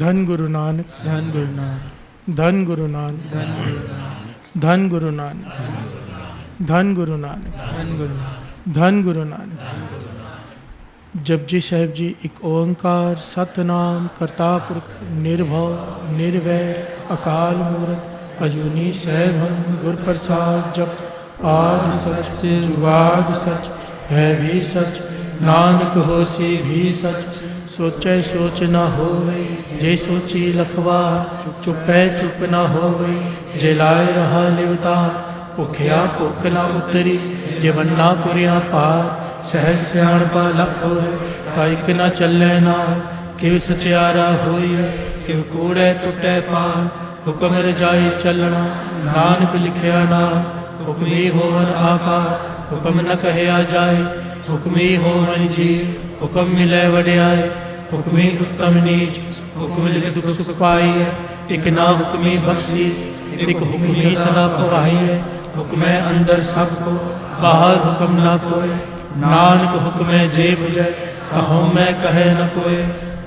धन गुरु नानक, धन गुरु नानक, धन गुरु नानक, धन गुरु नानक, धन गुरु नानक, धन गुरु नानक, धन गुरु नानक, धन गुरु नानक। जपजी साहिब जी एक ओंकार सतनाम करता पुरख निर्भव निर्वैर अकाल मूरत अजूनी सैभम गुर प्रसाद जप आदि सच जुगाद सच है भी सच नानक होसी भी सच सोचे सोच न होवे जे सोची लखवार चुपै चुप न होवे जे लाए रहा लिवतार भुखिया भुख न उतरी जे बन्ना पुरिया पार सहज सियाणपा लख होए ताइक न चलै नाल किव सचियारा होइए किव कूड़े टुटै पार हुक्म रजाई चलना नानक लिखिया नाम हुक्मी होवन आकार हुक्म न कहया जाए हुक्मी होवन जी हुक्म मिले वड्याए हुक्मी उत्तम नीच हुक्म लिख दुख सुख पाई है एक ना हुक्मी बख्शीस एक हुक्मी सदा पवाई है हुक्म अंदर सबको बाहर हुक्म ना कोई नानक हुक्म जे बुझे कहो मैं कहे न कोई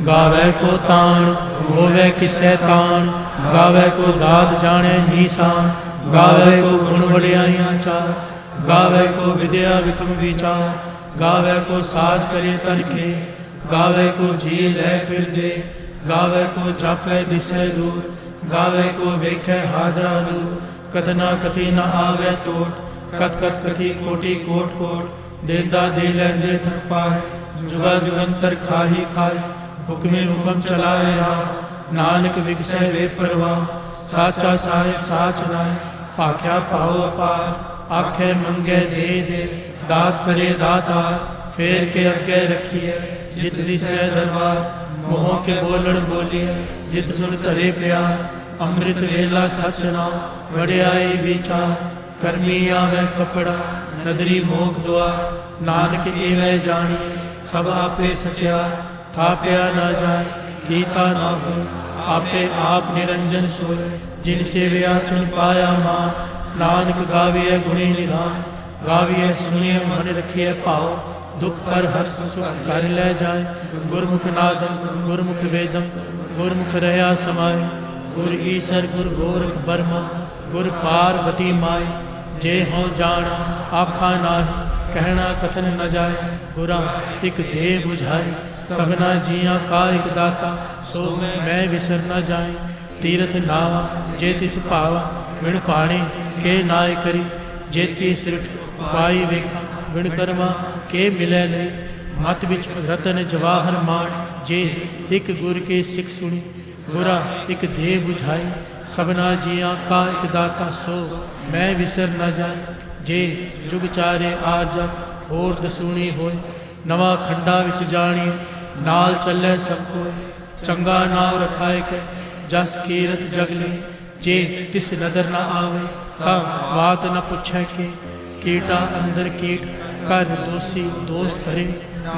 गावे को तान होवे किसे तान गावे को दाद जाने नीसान गावे को गुण वड्याइयां चार गावे को विद्या विक्रम विचार गावे को साज करे तनखे गावे को जी ले फिर दे गावे को जापे दिसे दूर गावे को वेखे हादरा दूर कथना कथी न आवे तोट कथ कथ कथी कोटि कोट कोट देंदा दे लेंदे थक पाए जुगा जुगंतर खाही खाए हुक्मे हुक्म चलाए राह नानक विगसे वे परवाह साचा साहिब साच नाय पाख्या पाओ अपार आखे मंगे दे दे दात करे दातार फेर के अगे रखिए जित दिसे दरबार मोह के बोलन बोलिए जित सुन तरे प्यार अमृत वेला सच नाम वड्याई विचार कर्मी आवे कपड़ा नदरी मोख द्वार नानक एवं जानिए सब आपे सचियार थाप्या न जाए कीता न हो आपे आप निरंजन सोए जिनसे व्या तुन पाया मान नानक गाविए गुणी निधान गाविए सुनिए मन रखिए पाओ दुख पर हर सुख कर ले जाए गुरमुख नादम गुरमुख वेदम गुरमुख रहा समाए गुर ईसर गुर गोरख बर्मा गुर पार्वती माई जे हों जाना आखा नाहि कहना कथन न जाए गुरा एक दे बुझाए सबना जिया का एक दाता सो मैं विसर न जाए तीरथ नावा जे तिस पावा बिन पाणी के नाय करी जेती सिरठ पाई वेखा बिन कर्मा के मिले ले मत विच रतन जवाहर मान जे एक गुर के सिख सुनी गुरा एक दे बुझाई सबना जिया का एक दाता सो मैं विसर न जाए जे जुग चारे आरजा होर दसूनी होए नवा खंडा विच जानिए नाल चले सब कोई चंगा नाम रखाए के जस कीरत जगले जे तिस नदर न आवे ता बात न पूछे के कीटा अंदर कीट कर दोषी दोष धरे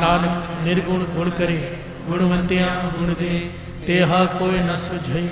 नानक निर्गुण गुण करे गुणवंतिया गुण दे तेहा कोई न सुझे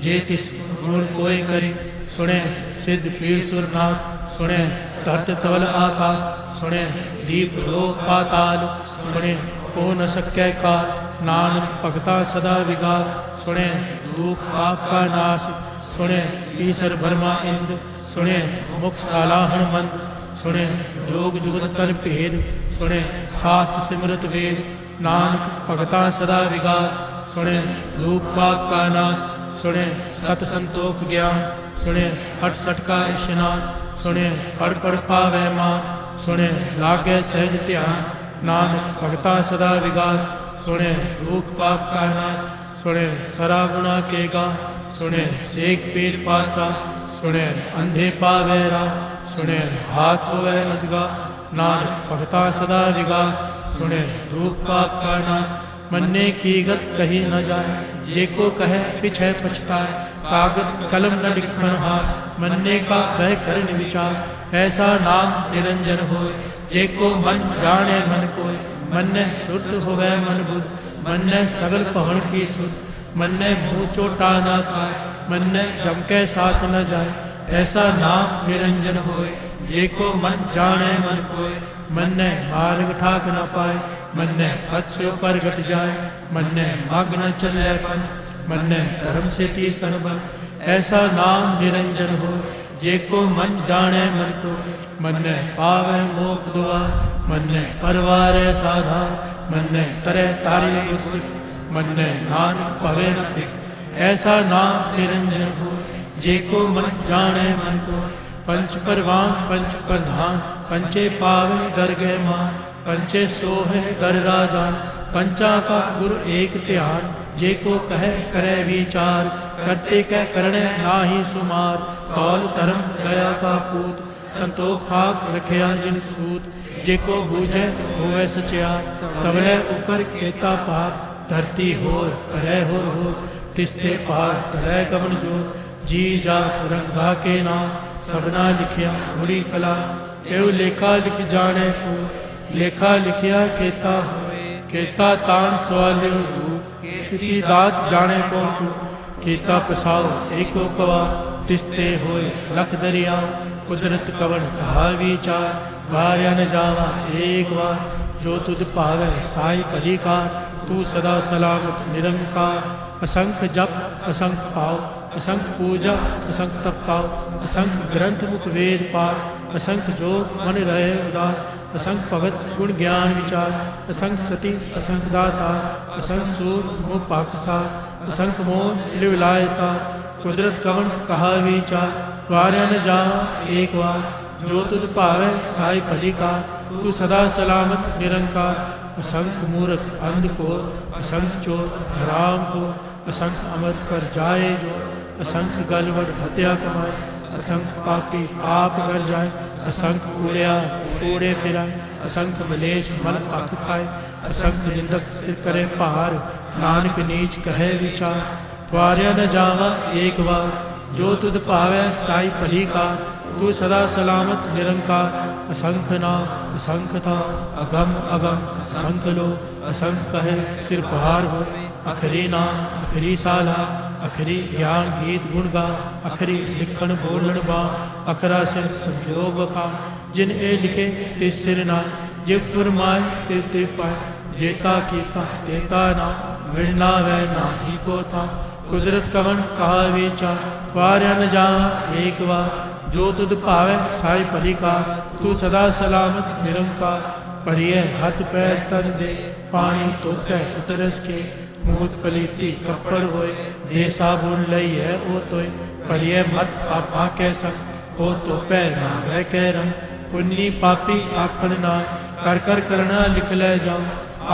जे तिस गुण कोई करे सुने सिद्ध पीर सुरनाथ सुने धरत तवल आकाश सुने दीप लोक पाताल सुने हो न सकै काल नानक भगता सदा विकास सुने दुख पाप का नाश सुने ईश्वर ब्रह्मा इंद सुने मुख सालाहन मंद सुने जोग जुगत तन भेद सुने शास्त्र सिमरत वेद नानक भगता सदा विकास सुने दुख पाप का नाश सुने सत संतोख ज्ञान सुने हट सट का स्नान सुने पढ़ पढ़ पावे मान सुने लागे सहज ध्यान नानक भगता सदा विकास सुने दुख पाप का नाश सुने सरा गुणा के गा सुने सेक पीर पातशाह सुने अंधे पावे रा सुने हाथ होवे असगा नानक भगता सदा विकास सुने दुख पाप का नाश मन्ने की गत कही न जाए जेको कहे पिछे पछताए कागज कलम न लिखण हार मन्ने का वह करन विचार ऐसा नाम निरंजन होए जेको मन जाने मन कोय मन्ने शुद्ध होवे मन बुद्ध मन्ने सगल पहण की सुध मन्ने मुँह चोटा न खाए मन्ने जमके साथ न जाए ऐसा नाम निरंजन होए जेको मन जाने मन कोय मन्ने मार्ग ठाक न पाए मन्ने पथ से ऊपर घट जाए मन्ने मार्ग न चले पंथ मन्ने धर्म सेती संबल, ऐसा नाम निरंजन हो, जे को मन जाने मन को, मन्ने पावे मोख दुआ, मन्ने परवारे साधा, मन्ने तरे तारी गुरसिख, मन्ने नानक पवे न पिक, ऐसा नाम निरंजन हो, जे को मन जाने मन को। पंच परवान पंच प्रधान, पंचे पावे दर गए मान, पंचे सोहे दर राजान, पंचा का गुरु एक ध्यान, जे को कहे करे विचार, करते कह करने नाहि सुमार, कौल धर्म दया का पूत, संतोख थाक रखिया जिन सूत, जे को बूझे होवे सचियार, तबले ऊपर केता पार, धरती होर करे होर, तिस्ते पार तले कवन जोर, जी जा रंगा के नाम, सबना लिखिया बड़ी कला, एव लेखा लिख जाने को, लेखा लिखिया केता होए, केता तान सवाल्यो रूप, किति दात जाने कौन को, केता पसाओ एको कवा, तिस्ते होए लख दरिया, कुदरत कवन कहा विचार, वार्या न जावा एक बार, जो तुझ पावे साई भलीकार, तू सदा सलामत निरंकार। असंख्य जप असंख्य पाओ, असंख्य पूजा असंख्य तपताओ, असंख्य ग्रंथ मुख वेद पाठ, असंख्य जोग मन रहे उदास, असंख्य भगत गुण ज्ञान विचार, असंख्य सती असंख्य दाता, असंख्य सूर मुँह पाकसार, असंख्य मोह लिवलायता, कुदरत कवन कहा विचार, वार्या न जा एक बार, जो तुझ पावे साई भलीकार, तू सदा सलामत निरंकार। असंख्य मूर्ख अंध को, असंख्य चोर हराम को, असंख्य अमर कर जाए जो, असंख्य गलवड़ हत्या कमाए, असंख्य पापी पाप कर जाए, असंख्य कूड़िया कूड़े फिराए, असंख्य मलेश मल अख खाए, असंख्य निंदक सिर करे पहाड़, नानक नीच कहे विचार, वार्या न जावा एक बार, जो तुझ पावे साई भलीकार, तू सदा सलामत निरंकार। असंख्य नाम असंख्य था, अगम अगम असंख्य लो, असंख्य कहे सिर पहाड़ हो, अखरी नाम अखरी साला, अखरी ज्ञान गीत गुण गा, अखरी लिखण बोलन बा, अखरा सिर संजोग बखान, जिन ए लिखे ते सिर नाय, जे फरमाए ते पाए, जेता कीता तेता ना, मिलना वह ना ही को था, कुदरत कवन कहा विचार, वार्या न जावा एक बार, जो तुझ पावे साई भलीकार, तू सदा सलामत निरंकार। परिय हाथ पैर तन दे, पानी तोते उतरस के, मूत पलीती कपड़ होए, दे साबुन लई है ओ तोय, परिय मत पापा कै संग, हो तो पै ना वह कै रंग, पुन्नी पापी आखण ना, कर कर करना लिख ले जाओ,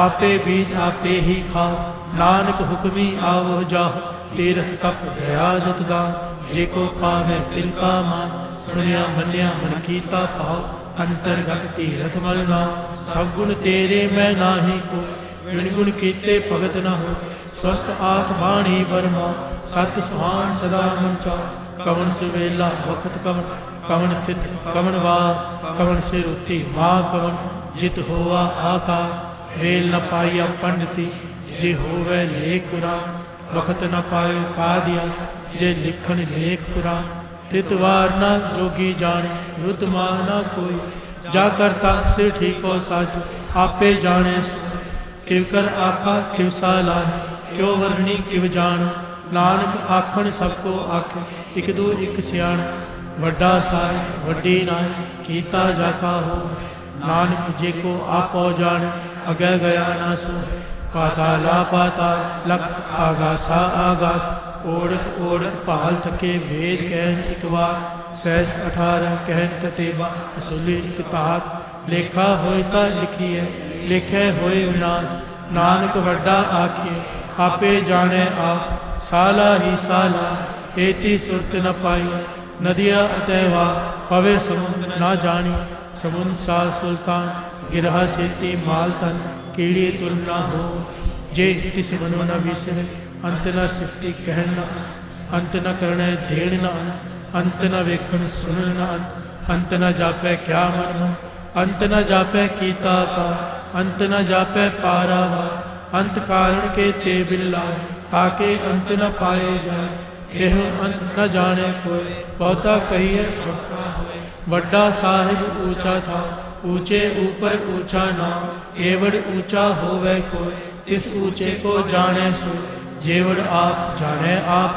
आपे बीज आपे ही खाओ, नानक हुक्मी आवो जाओ, तीरथ तप दया दत दान, जे को पावे तिनका मान, सुनिया मन्या मन कीता पाओ, अंतरगत तीरथ मल नाम, सब गुण तेरे मैं नाही को, बिन गुण कीते भगत न हो, स्वस्थ आख बाणी बरमा, सत सुहान सदा मंचा, कवन सुवेला वखत कवन, कवन थित कवन वार, कवन से रुति माँ कवन, जित होवा आकार, वेल न पाइया पंडिती, जे होवे लेख पुराण, वखत न पायो का दिया, जे लिखण लेख पुराण, तितवार न जोगी जाने, रुत माना कोई, जा करता सिर ठीको साजो, आपे जाने किव कर आखा किव साला, क्यों वर्णी किव जानो, नानक आखण सबको आखे, इक दो इक सियाण, वड्डा साय वड्डी नाय, कीता जाका हो, नानक जे को आपो जाने, अगै गया ना सो, पाताला पाताल लख आगासा आगास, ओढ़ ओढ़ पाल थके भेद कहन एक बार, सहस 18 कहन कतेबा, असुली एक तात, लेखा होता लिखिए, लेखे होए विनाश, नानक वड्डा आखिए, आपे जाने आप, साला ही साला, एती सुरत न पाई, नदिया अतैवा पवे समुद्र ना जानी, समुद्र सा सुल्तान, गिरहा सेती मालतन, कीड़ी तुलना हो, जे तिस मनो न विसरे, अंत न सिफती कहन न अंत न करने देण न अंत न वेखण सुनन न अंत न जापै क्या मन, अंत न जापै कीता का, अंत न जापै पारावा, अंत कारण के ते बिल्लाए, ताके अंत न पाए जाए, एह अंत न जाने कोई, बहुता कहिए वड्डा साहिब ऊंचा था, ऊंचे ऊपर ऊंचा नाम, एवड़ ऊंचा होवे कोई, इस ऊंचे को जाने सो, जेवड़ आप जाने आप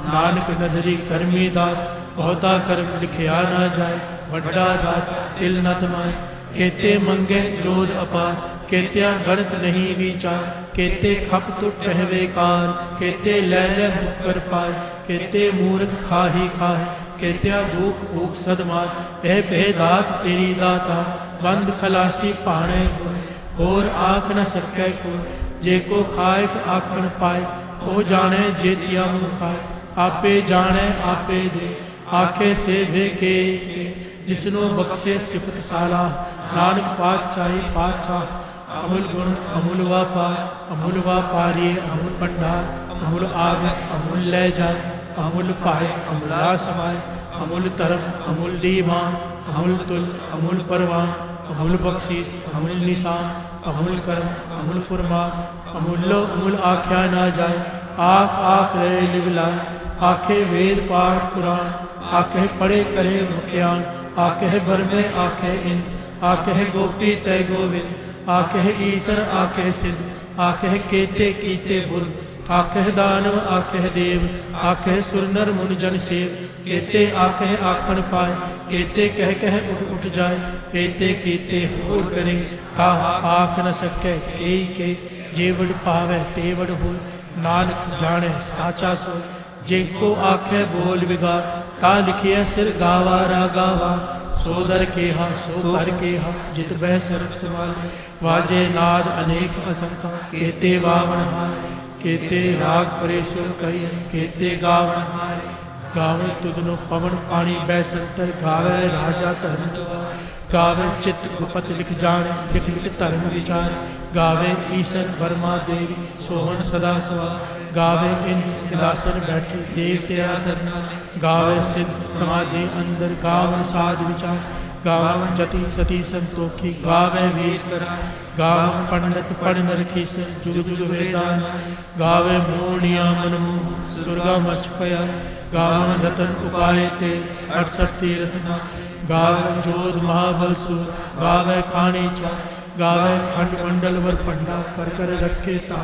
नानक नदरी करमी दात बहुता कर्म लिखिया ना जाए वड्डा दात तिल न तमाए केते मंगे जोध अपार केत्या गणत नहीं विचार केते खप टुट कहवे कार केते लै लै मुकर पाए केते मूर्ख खाही खाहे केत्या दुख भूख सदमार एह पह दात तेरी दाता बंद खलासी पाने होर आख न सकै को जे को खाए आखन पाए ओ जाने जेतिया मुँह खाए आपे जाने आपे दे आखे से वे के जिसनो बख्शे सिफत साला नानक पातशाही पातशाह अमूल गुण अमूल व्यापार अमूल व्यापारी अमूल भंडार अमूल आग अमूल ले जाए अमूल पाए अमूला समाए अमूल धर्म अमूल दीवान अमूल तुल अमूल परवान अमूल बख्शीस अमूल निशान अमूल कर्म अमूल फुरमान अमूलो अमूल आख्या ना जाए आख आख रहे लिवलाए आखे वेद पाठ कुरान आखे पढ़े करे मुखियान आखे भर में आखे इंद आखे गोपी तय गोविंद आखे ईसर आखे सिद्ध आखे केते कीते बुद्ध आखे दानव आखे देव आखे सुर नर मुन जन सेव केते आखे आखन पाए केते कह कह उठ उठ जाए केते कीते होर करे कहा आख न सके के जेवड़ पावे तेवड़ हो नानक जाने साचा सो जेको आखे बोल बिगाड़ ता लिखिए सिर गावा रा गावा सोदर के हा सो कर के हा जित बह सरत सवाल वाजे नाद अनेक असंख्या केते वावन हार केते राग परेशुर कही केते गावन हार गावे तुदनो पवन पानी बैसंतर गावे राजा धर्म गावे चित गुपत लिख जाने लिख लिख धर्म विचार गावे ईसन वर्मा देवी सोहन सदा सवा गावे इन विलासन बैठे देवते आदरना गावे सिद्ध समाधि अंदर गावन साध विचार गावन जति सती संतोखी गावे वीर करा गावन पंडित पढ़ नरखी से जुग जुग वेदान गावे मोनिया मनमोह सुरगा मच पया गावन रतन उपाय ते 68 तीर्थना गावे जोध महाबल सुर गावे खानी चा गावे खंड मंडल वर पंडा कर कर रखे ता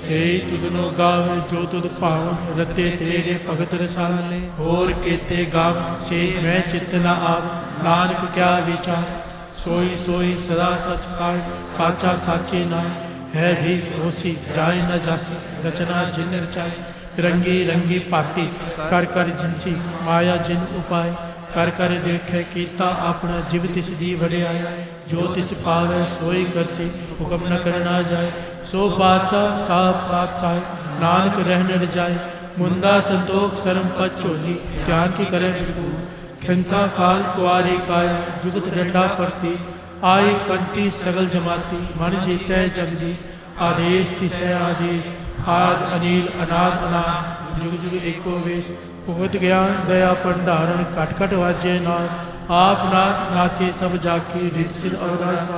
से तुदनो गावे जो तुद पावन रते तेरे भगत रसाले और केते गाव से मैं चित्त न आव नानक क्या विचार सोई सोई सदा सच साय साचा साचे नाय है भी होसी जाय न जासी रचना जिन रचाई रंगी रंगी पाती कर कर जिनसी माया जिन उपाय कर कर देखे कीता अपना जीव तिस दी वड़ियाई जो तिस पावे सोई करसी हुक्म न करना जाए सो बादशाह साहब पातशाह नानक रहने जाए मुंदा संतोख शर्म पद चोली ज्ञान की करे खंता काल कुआरी काया जुगत डंडा पड़ती आई पंती सगल जमाती मन जीते जगजी आदेश तिसै आदेश आद अनिल अनाद अनाद जुग जुग एको वेश भुगत ज्ञान दया भंडारण कट कट वाजे नाथ आप नाथ नाथे सब जाके रित सिद्ध अवदास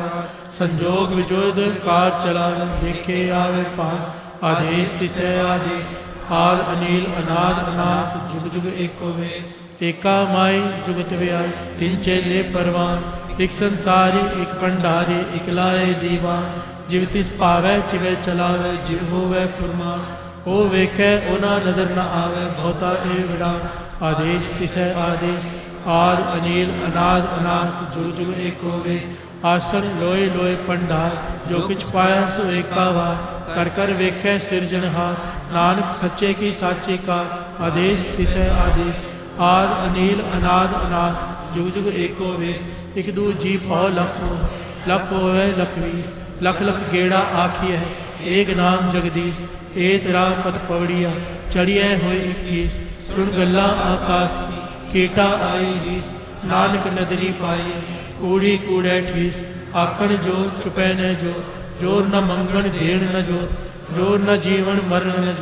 संजोग विजोद कार चला देखे आवे पार आदेश तिसै आदेश आद अनिल अनाद अनाथ जुग जुग एको वेश एका माई जुगत व्याय तिन चेले परवान एक संसारी एक भंडारी एक लाए दीवान जिव तिस पावै तिवै चलावै जिव होवै फुरमान ओ वेखै ओना नजर न आवे बहुता ए विरान आदेश तिसै आदेश आद अनिल अनाद अनाथ जुग जुग एको वेश आसन लोए लोए भंडार जो किछ पाया सो एका वार कर कर वेखै सिरजनहार नानक सच्चे की साचे का आदेश तिसै आदेश आद अनिल अनाद अनाथ जुग जुग एको वेश एक दू जी पाओ लख होवे लखवीस लख लख गेड़ा आखी है एक नाम जगदीश एत राम पद पवड़िया चढ़िए हुए 21 सुन गल्ला आकाश की केटा आई रीस नानक नदरी पाई कूड़ी कूड़े ठीस आखण जोर चुपै न जोर न मंगण देण न जोर न जीवन मरण न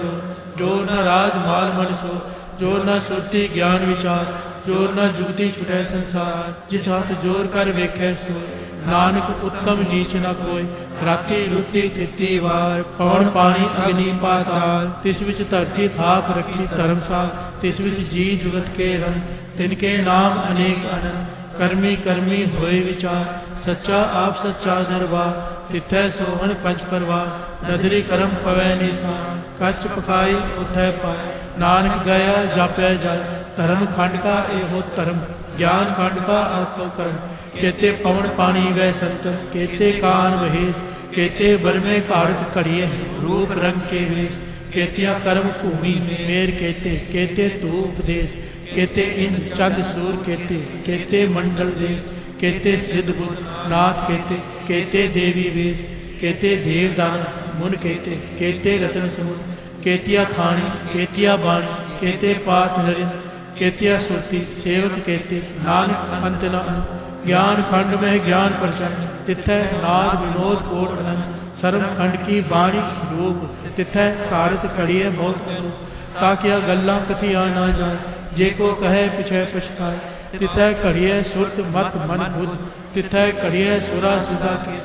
जोर न राज माल मन सो जोर न सुरती ज्ञान विचार जोर न जुगती छुटै संसार जिस हाथ जोर कर वेखै सो नानक उत्तम नीच न कोई राती रुती तिती वार पवन पानी अग्नि पाताल तिस विच धरती थाप रखी धर्मसाल तिस विच जी जुगत के रंग तिनके नाम अनेक अनंत करमी करमी होए विचार सच्चा आप सच्चा दरबार तिथै सोहन पंच परवार नदरी करम पवै निशान कच पकाई उथै पाए। नानक गया जापै जाय, धर्म खंड का एहो धर्म, ज्ञान खंड का आखो कर्म। केते पवन पानी गए संतन, केते कान महेश, केते बरमे घाड़त घड़िए रूप रंग के वेश। केतिया कर्म भूमि मेर केते, केते धूप देश, केते इंद्र चंद सूर केते, केते मंडल देश। केते सिद्ध बुद्ध नाथ केते, केते देवी वेश, केते देव दान मुन केते, केते रतन समुद्र। केतिया खानी केतिया बाणी, केते पात नरिंद्र, केतिया सुरती सेवक केते, नानक अंत न अंत। ज्ञान खंड में ज्ञान प्रचंड, तिथै नाद विनोद कोट अनंत। सर्व खंड की बाणी रूप, तिथै कारत कड़िए बहुत अनूप। ताकिया गल्ला कथिया ना जाए, जे को कहे पिछे पछताए। तिथै घड़िए सुरत मत मन बुद्ध, तिथै घड़िए सुरा सुधा के।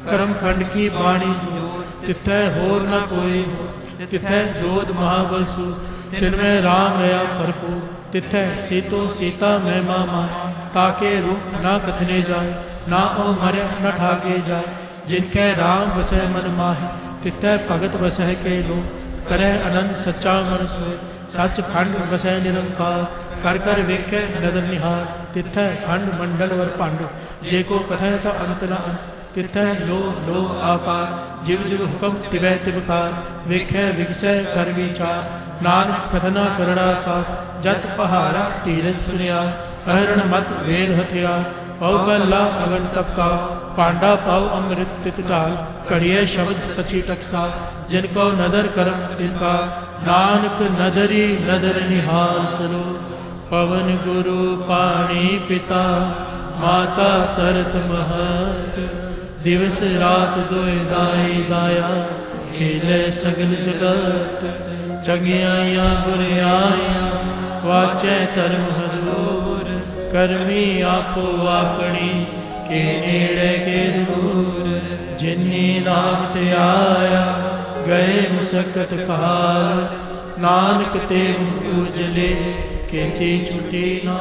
कर्म खंड की बाणी जोर, तिथै होर न कोई। तिथै जोध महाबल सू, तिनमें राम रया भरपूर। तिथै सीतो सीता महिमा माय, ताके रूप न कथने जाए। ना ओ मरे न ठाके जाए, जिनके राम बसै मन माहे। तिथै भगत बसै के लो, करे आनंद सच्चा मन सोए। सच खंड बसै निरंकार, कर कर वेखे नदर निहार। तिथै खंड मंडल वर पांडु, जे को कथै ता अंत न अंत। तिथै लो लो आकार, जिव जिव हुक्म तिवै तिवकार। वेखै विगसै कर विचार, नानक कथना करड़ा साथ। जत पहारा धीरज सुनिया, अहरण मत वेद हथियार। पौ गल्ला अगन तपका, पांडा पाव अमृत तित ढाल। कड़िए शब्द सची टकसा, जिनको नदर करम तिनका। नानक नदरी नदर निहाल सरो, पवन गुरु पाणी पिता। माता तरत महत, दिवस रात दोए दाई दाया। खेले सगल जगत, चंगियाइयां बुरियाइयां। वाचै धर्म हदूर, करमी आपो आपनी। के नेड़े के दूर, जिन्नी नाम ते आया। गए मुसकत काल, नानक ते उजले। केती छुटी ना।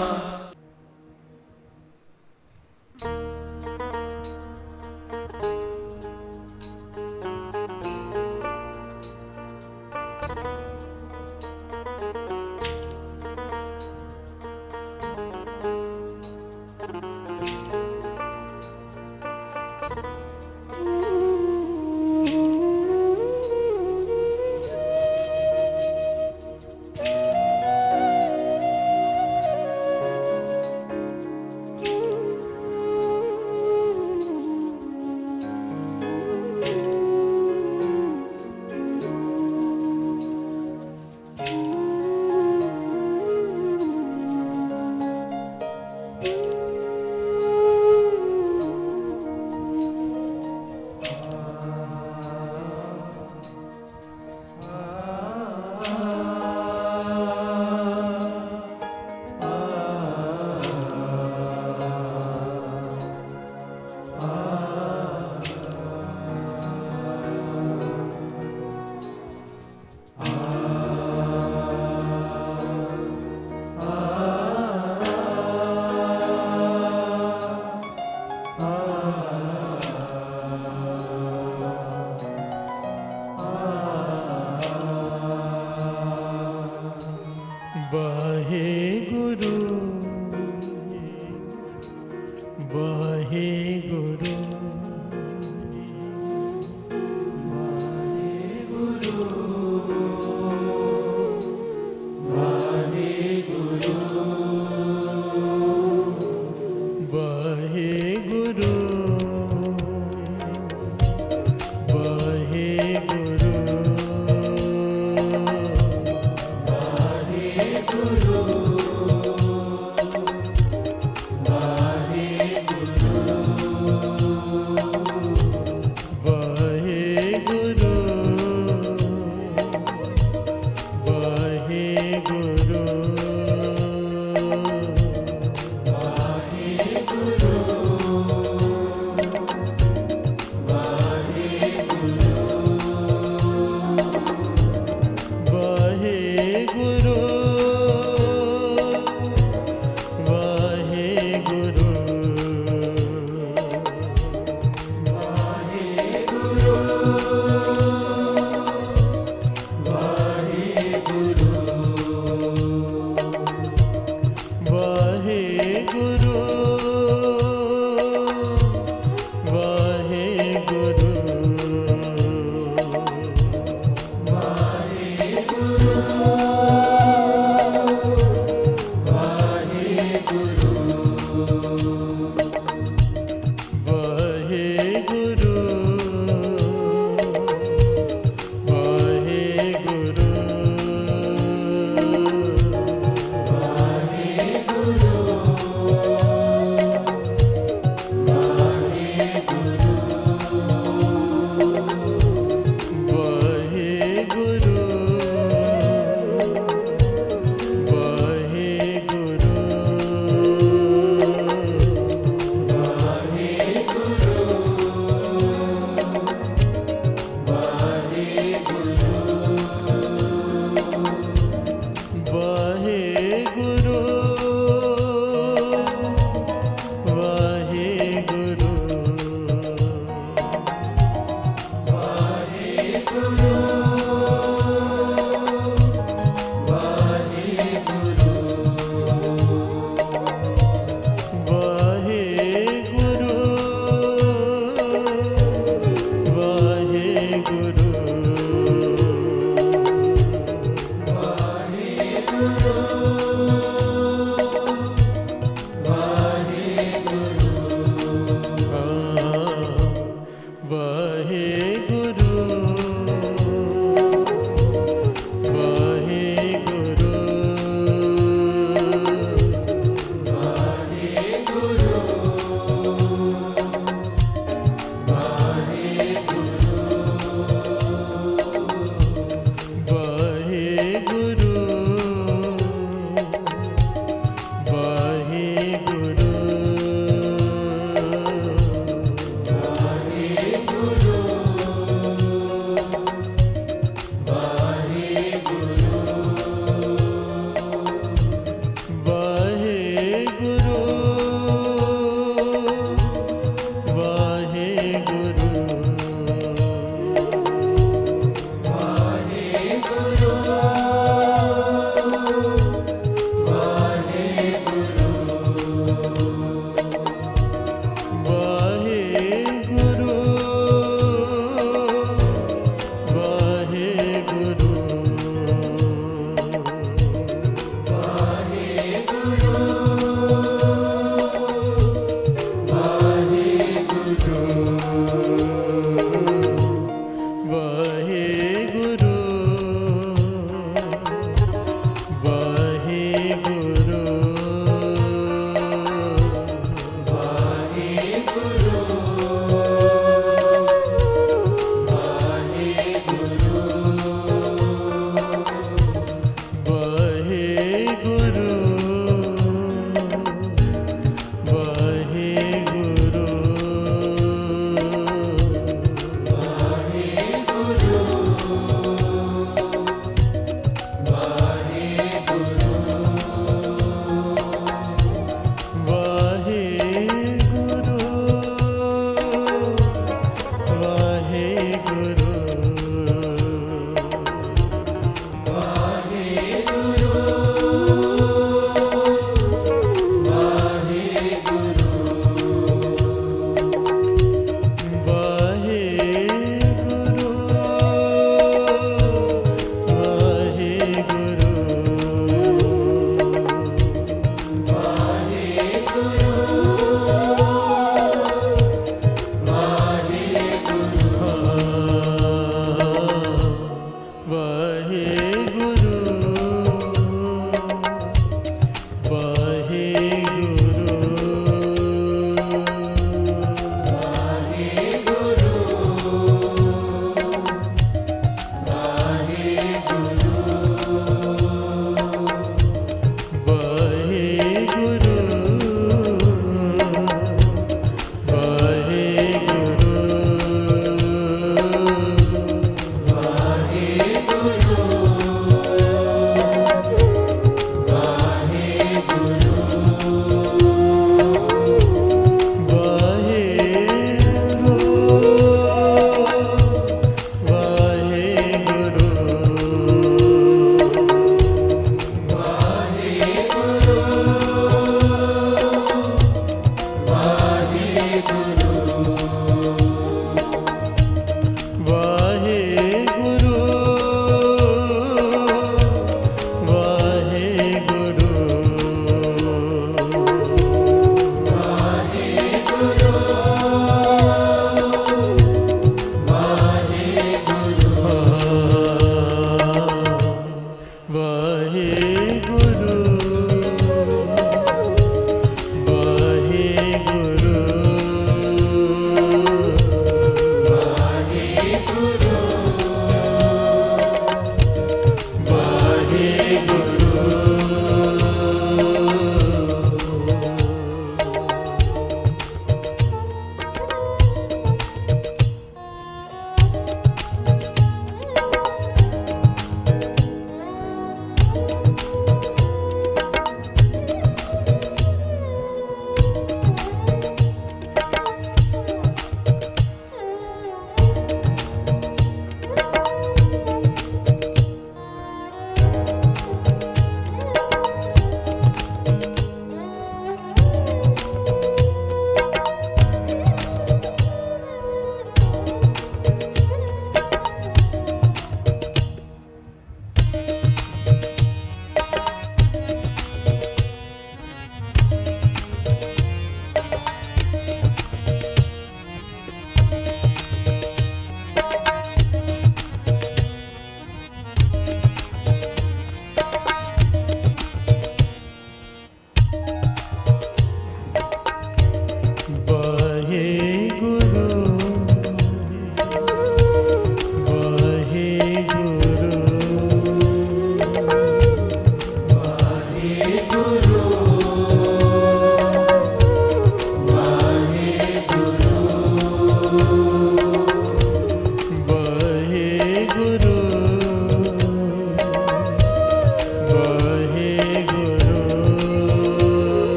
वाहेगुरु वाहेगुरु वाहेगुरु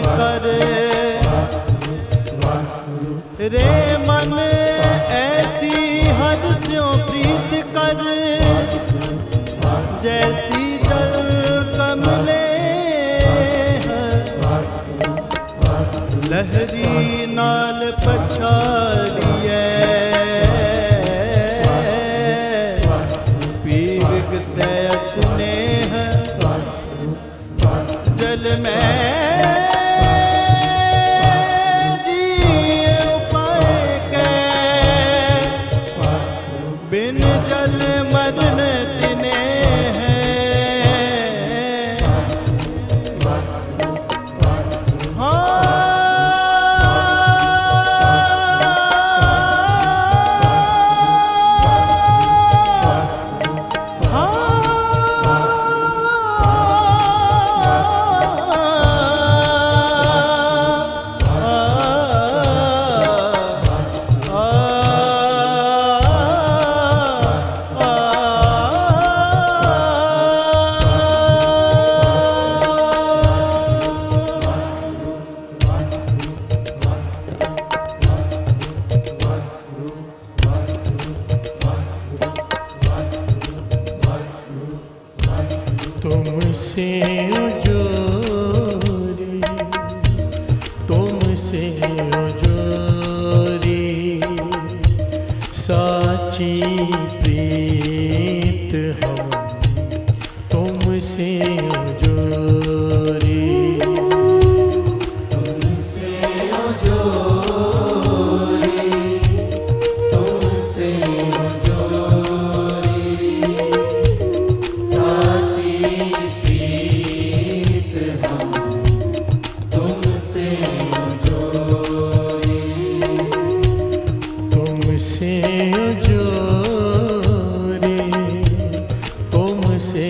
कर रे मन ऐसी हर स्यों प्रीत कर जैसी जल कमले लहरी नाल पछाड़िए पीर से स्नेह जल में बिन जल मरण तिने हैं। तुमसे जोरी तुमसे जोरी साची प्रीत हम तुमसे जोरी तुमसे जोरी तुमसे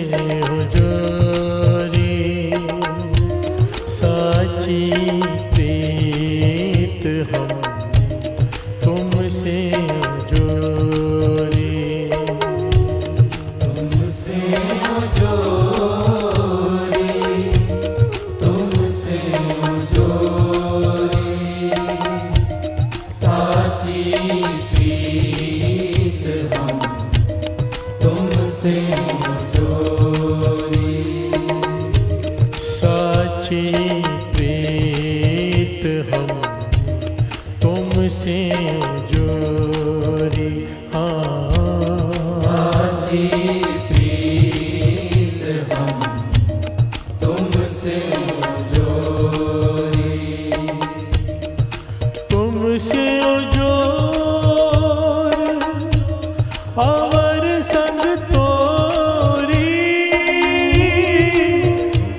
साची प्रीत हम तुमसे जोरी साची प्रीत हम तुमसे जोरी तुमसे जोर और संग तोरी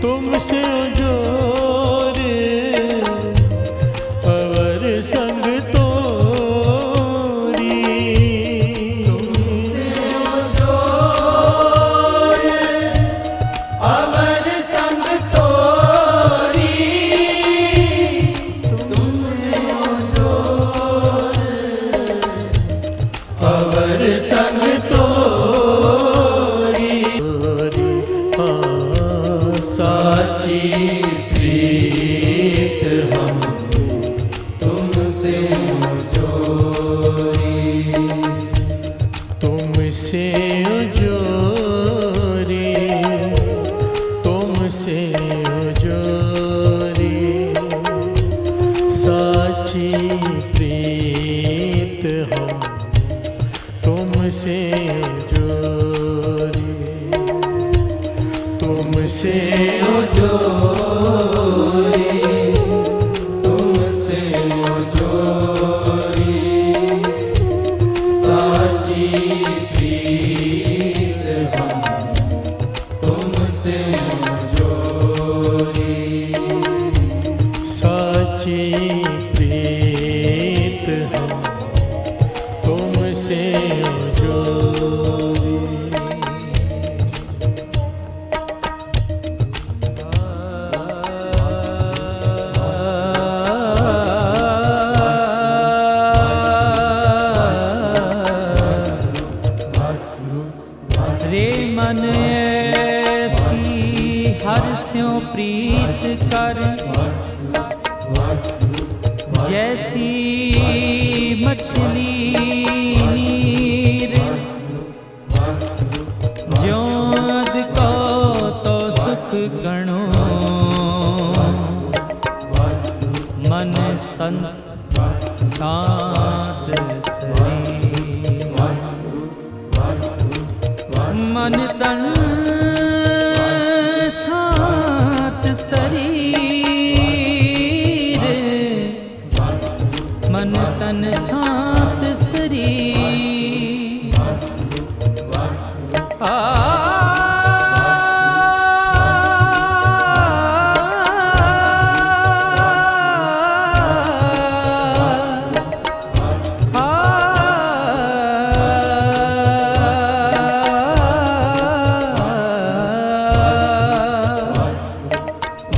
तुमसे जोर और संग तोरी तुमसे जोर और संग तोरी तुमसे जोर और संग तोरी साची प्रीत हम तुमसे जोरी तुमसे जोरी तुमसे जोरी साची प्रीत हम तुमसे जोरी तुमसे जोरी तुमसे जोरी साची प्रीत हम तुमसे जोरी साची प्रीत हम तुमसे जोरी रे मन ऐसी हर स्यों प्रीत कर सात सरी मन तन सात शरीर मन तन सात शरीर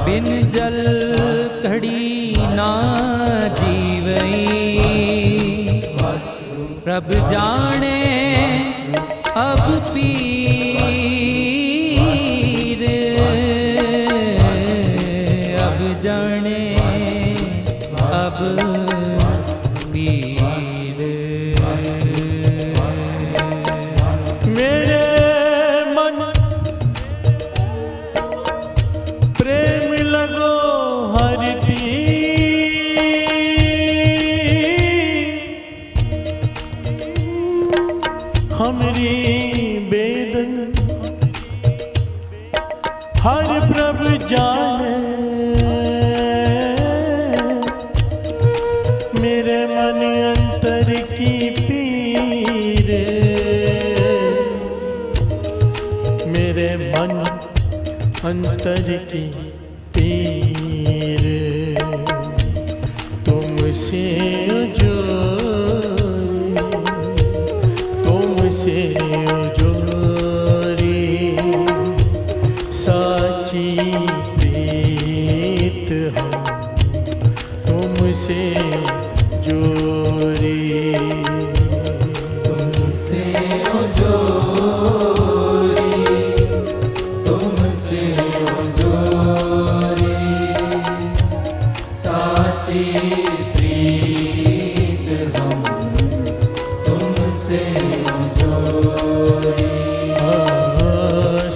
बिन जल घड़ी ना जीवई प्रभ जाने अब पीर अब जाने अब पीर मेरे मन प्रेम लगो हरती हमरी बेदन हर प्रभ जाने मेरे मन अंतर की पीर मेरे मन अंतर की पीर तुमसे जोरी साची प्रीत हम तुमसे जोरी तुमसे जोरी तुमसे जोरी साची प्रीत हम तुमसे जोरी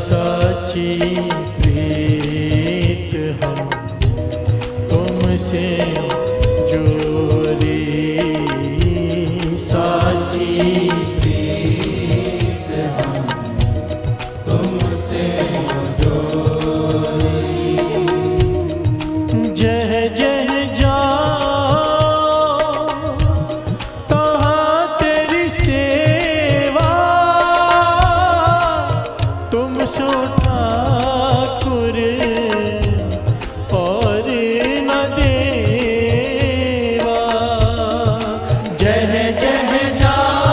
साची प्रीत हम तुमसे जोरी साची प्रीत हम तुमसे जोरी जह जह जाओ तहाँ तेरी सेवा तुम सो ठाकुर और न देवा जह जह जाओ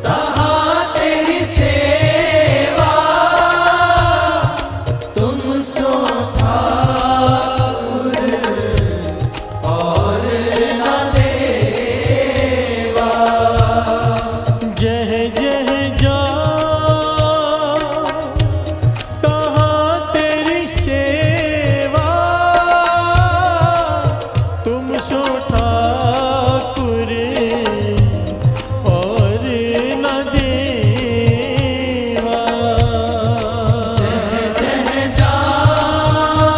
तहाँ तेरी सेवा तुम सो ठाकुर और न देवा जह जह जाओ तहाँ तेरी सेवा तुम सो ठाकुर और न देवा जह जाओ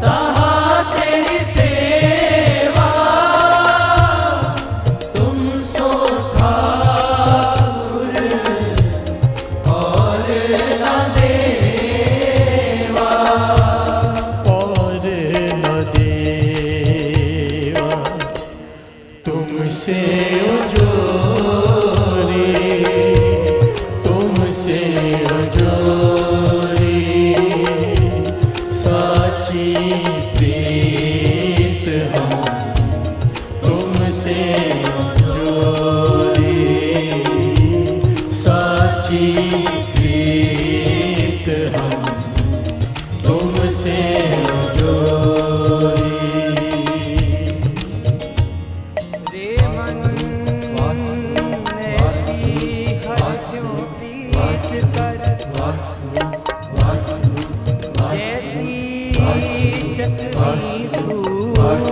तहाँ तेरी सेवा तुम सो ठाकुर और न देवा और न देवा तुमसे जोरी तुमसे जोरी साची प्रीत हम तुमसे जोरी साची प्रीत हम तुमसे जोरी रे मन ऐसी हर्षों प्रीत कर जैसी चतुरी सूर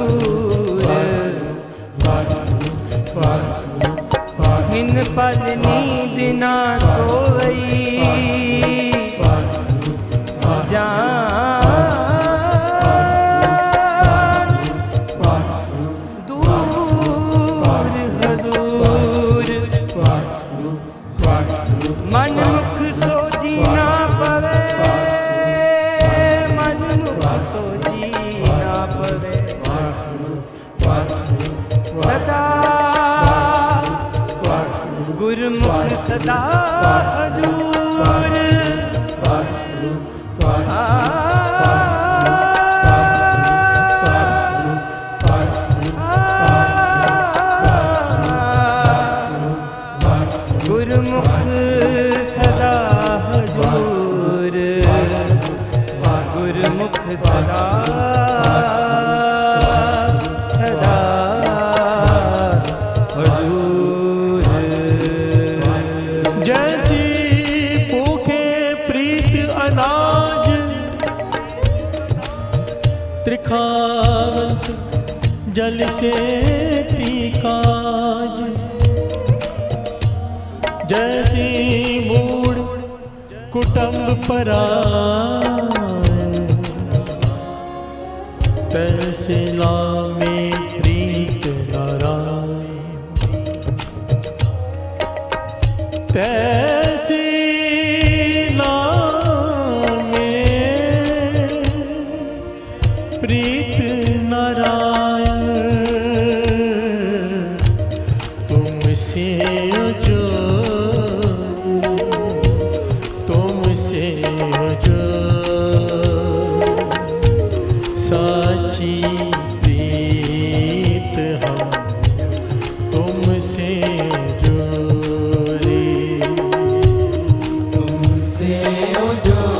हिन पल नींद ना सोई जा सदा हजूर गुरुमुख सदा हजूर गुरुमुख सदा सदा हजूर जैसी भूखे प्रीत अनाज त्रिखावंत जल से तीकाज जैसी मूड कुटुंब पराय तैसे लामे प्रीत नारायण तैसी लामे प्रीत नारायण तुमसे जो साची प्रीत हम तुमसे जोड़े तुमसे जोड़े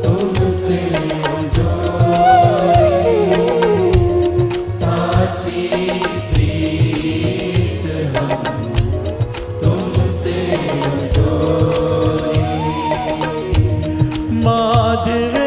तुमसे जोड़े साची प्रीत हम तुमसे जोड़े माधव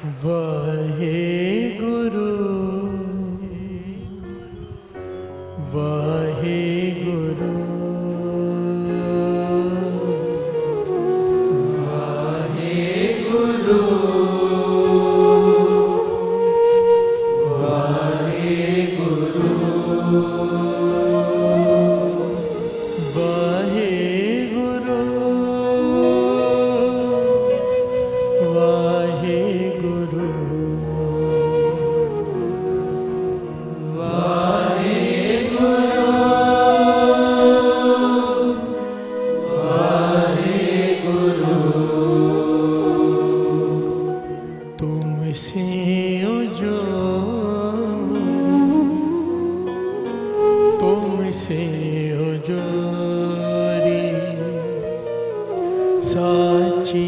वाहेगुरु वाहेगुरु वाहेगुरु वाहेगुरु वाहेगुरु वाहेगुरु तुमसे जो तुमसे जोरी साची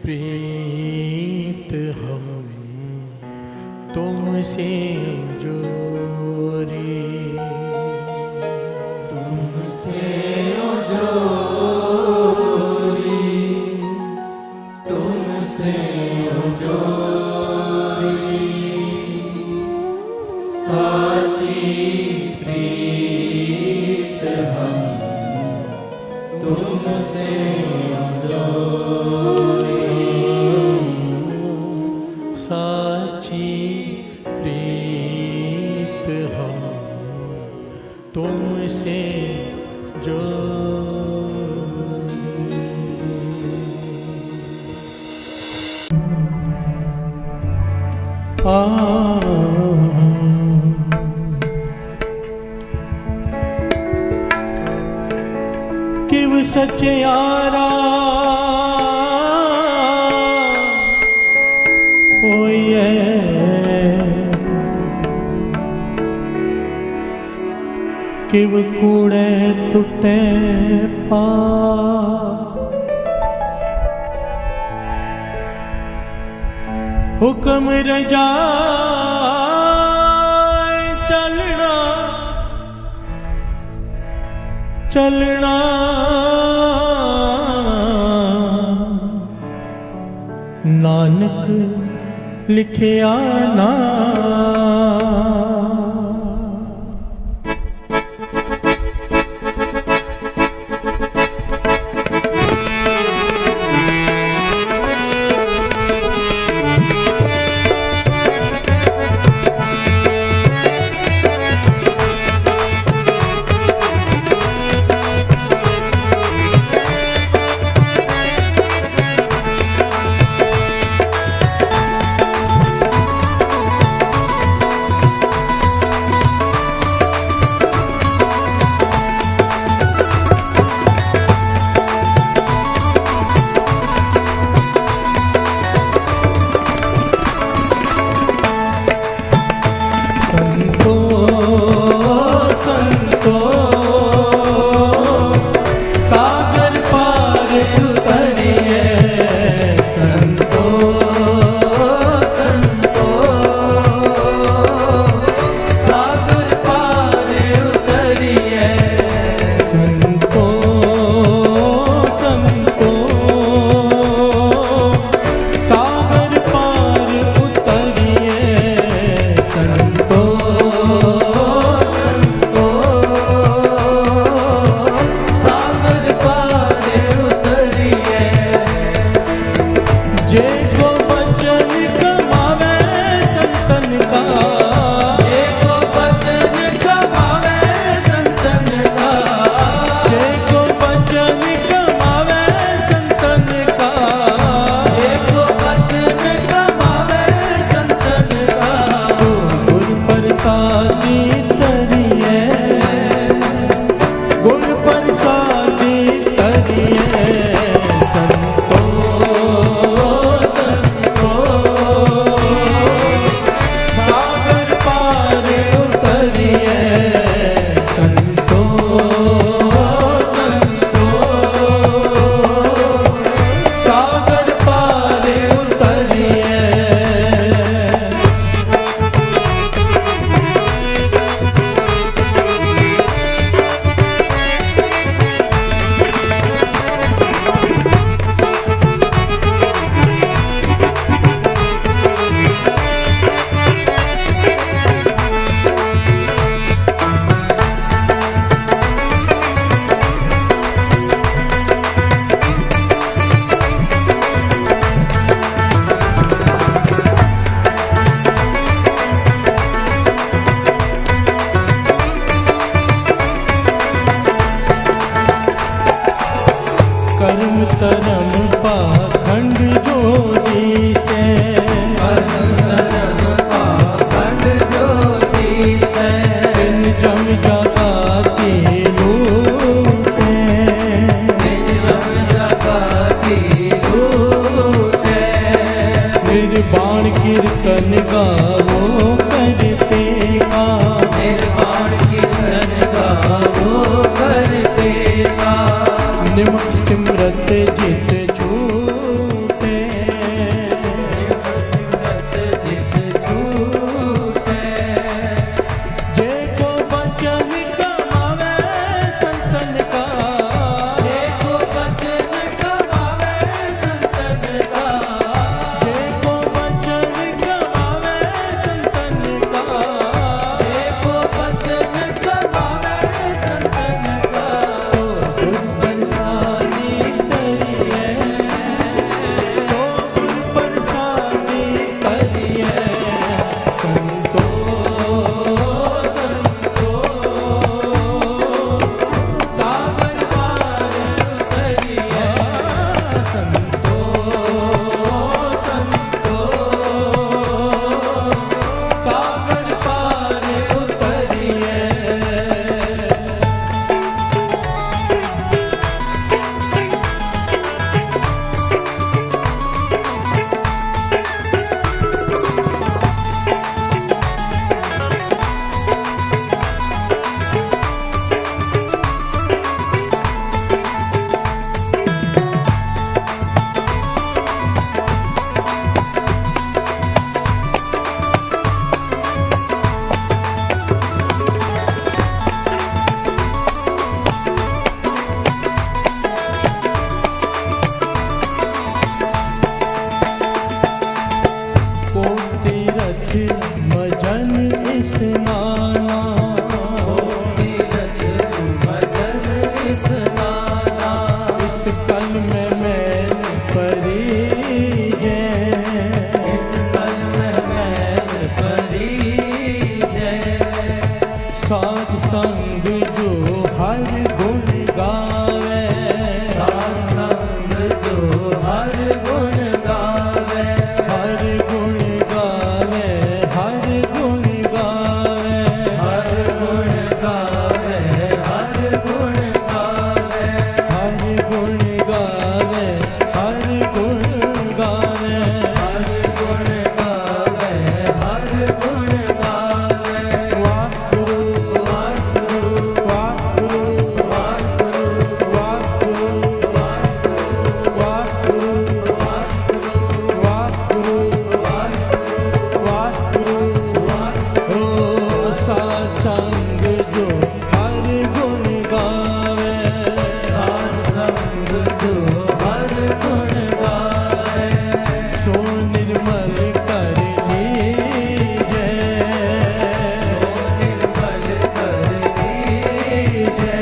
प्रीत हम तुमसे जोरी तुमसे जोरी तुमसे जोरी साची प्रीत हम तुमसे जोरी साची प्रीत हम तुमसे किव सचियारा होइए किव कूड़े टुटे पा हुक्म रजा चलना चलना नानक लिखिया ना धर्म पाखंड ज्योति से, पाखंड ज्योति से, इन जम जगाती लूटे, इन जम जगाती लूटे, निर्वाण कीर्तन गावो करते का, निर्वाण कीर्तन गावो करते का, निमक सिमरत जित छूटे, सिमरत जित छूटे, जे को वचन कमावे संतन का, जे को वचन कमावे संतन का, जे को वचन कमावे संतन का, जे को वचन कमावे संतन का, सो गुर बरसानी करिए, सो गुर बरसानी करिए, संतो संतो सागर पार उतरिए, संतो संतो सागर पार उतरिए। को तीरथ मजन स्नाना, तीरथ भजन स्नाना, इस कल में मैल परी जय, इस कल में मैल परी जय, साध संग जो हर गुण गावे, साध संग जो हर गुण गावे, हर गुण गावे, हर गुण गावे, हर गुण गावे, हर गुण गावे, हर गुण गावे, हर गुण गावे, हर गुण गावे, हर गुण गावे, वाकुरु वाहिगुरु वाकुरु वाहिगुरु वाकुरु वाकुरु वाकुरु वाकुरु ओ सत्संग जो हर गुण गावे, साध संग जो हर गुण गावे, सो निर्मल कर लीजे, निर्मल कर लीजे।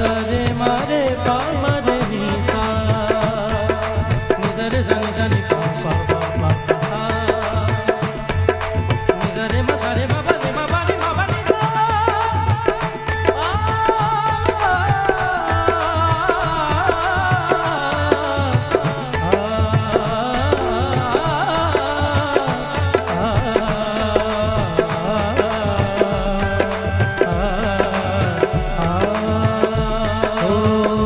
सरे मारे पामरे निसा निजरे सनि सनि पा पा पा पा सा निजरे मा सरे मा पा रे मा पा रे मा पा रे सा ओ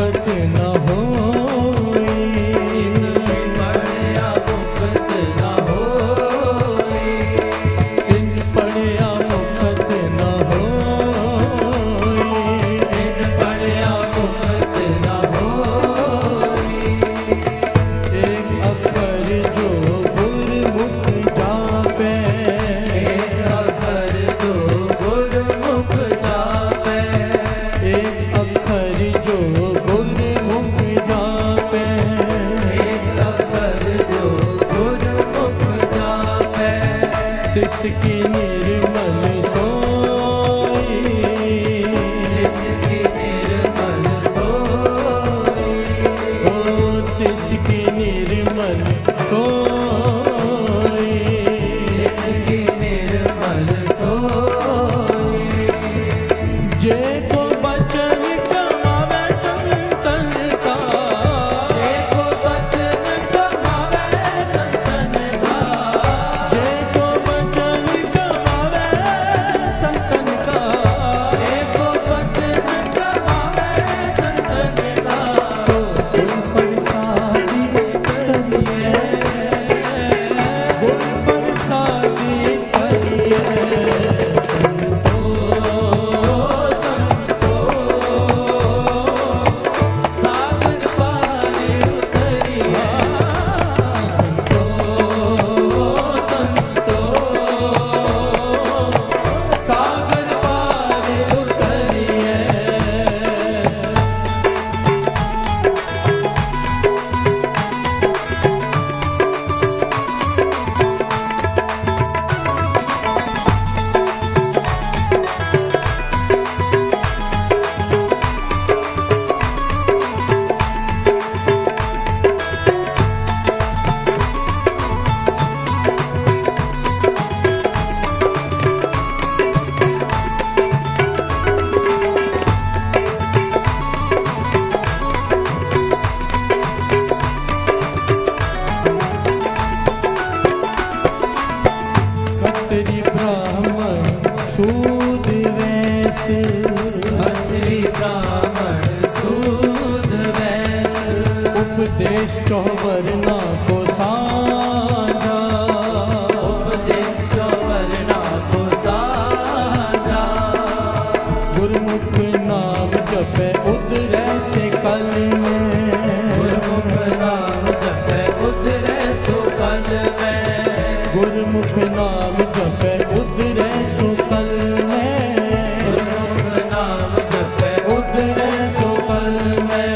मुक्त न होई, पढ़या मुक्त न होई, इन पढ़या मुक्त न होई, इन पढ़या मुक्त न होई। एक अक्षर जो गुरमुख जापे, एक अक्षर जो गुरमुख जापे, एक अक्षर जो गुरमुख जापे, एक अक्षर जो गुरमुख जापे, तिसकी निर्मल सोई, जिसकी निर्मल सोई, ओ तिसकी निर्मल सोई। जिसकी निर्मल सोई। जे को बचन कमावे संतन का, देखो बचन कमावे संतन का, जे को बचन कमावे संतन का, देखो बचन कमावे संतन का, सो गुर प्रसादी तनिए, गुर प्रसादी तनिए। सागर पारे उतरिया, सागर पार उतरिए। खत्री ब्राह्मण सूद वैस, खत्री ब्राह्मण सूद वैस, उपदेश चौवर्णा को साझा, उपदेश चौवर्णा को साझा, गुरमुख नाम जपे उदरै से कल में, गुरमुख नाम जपे उतरे सुकल में, गुरमुख नाम जपे उदरै सो कल में, गुरमुख नाम जपे उदरै सो कल में।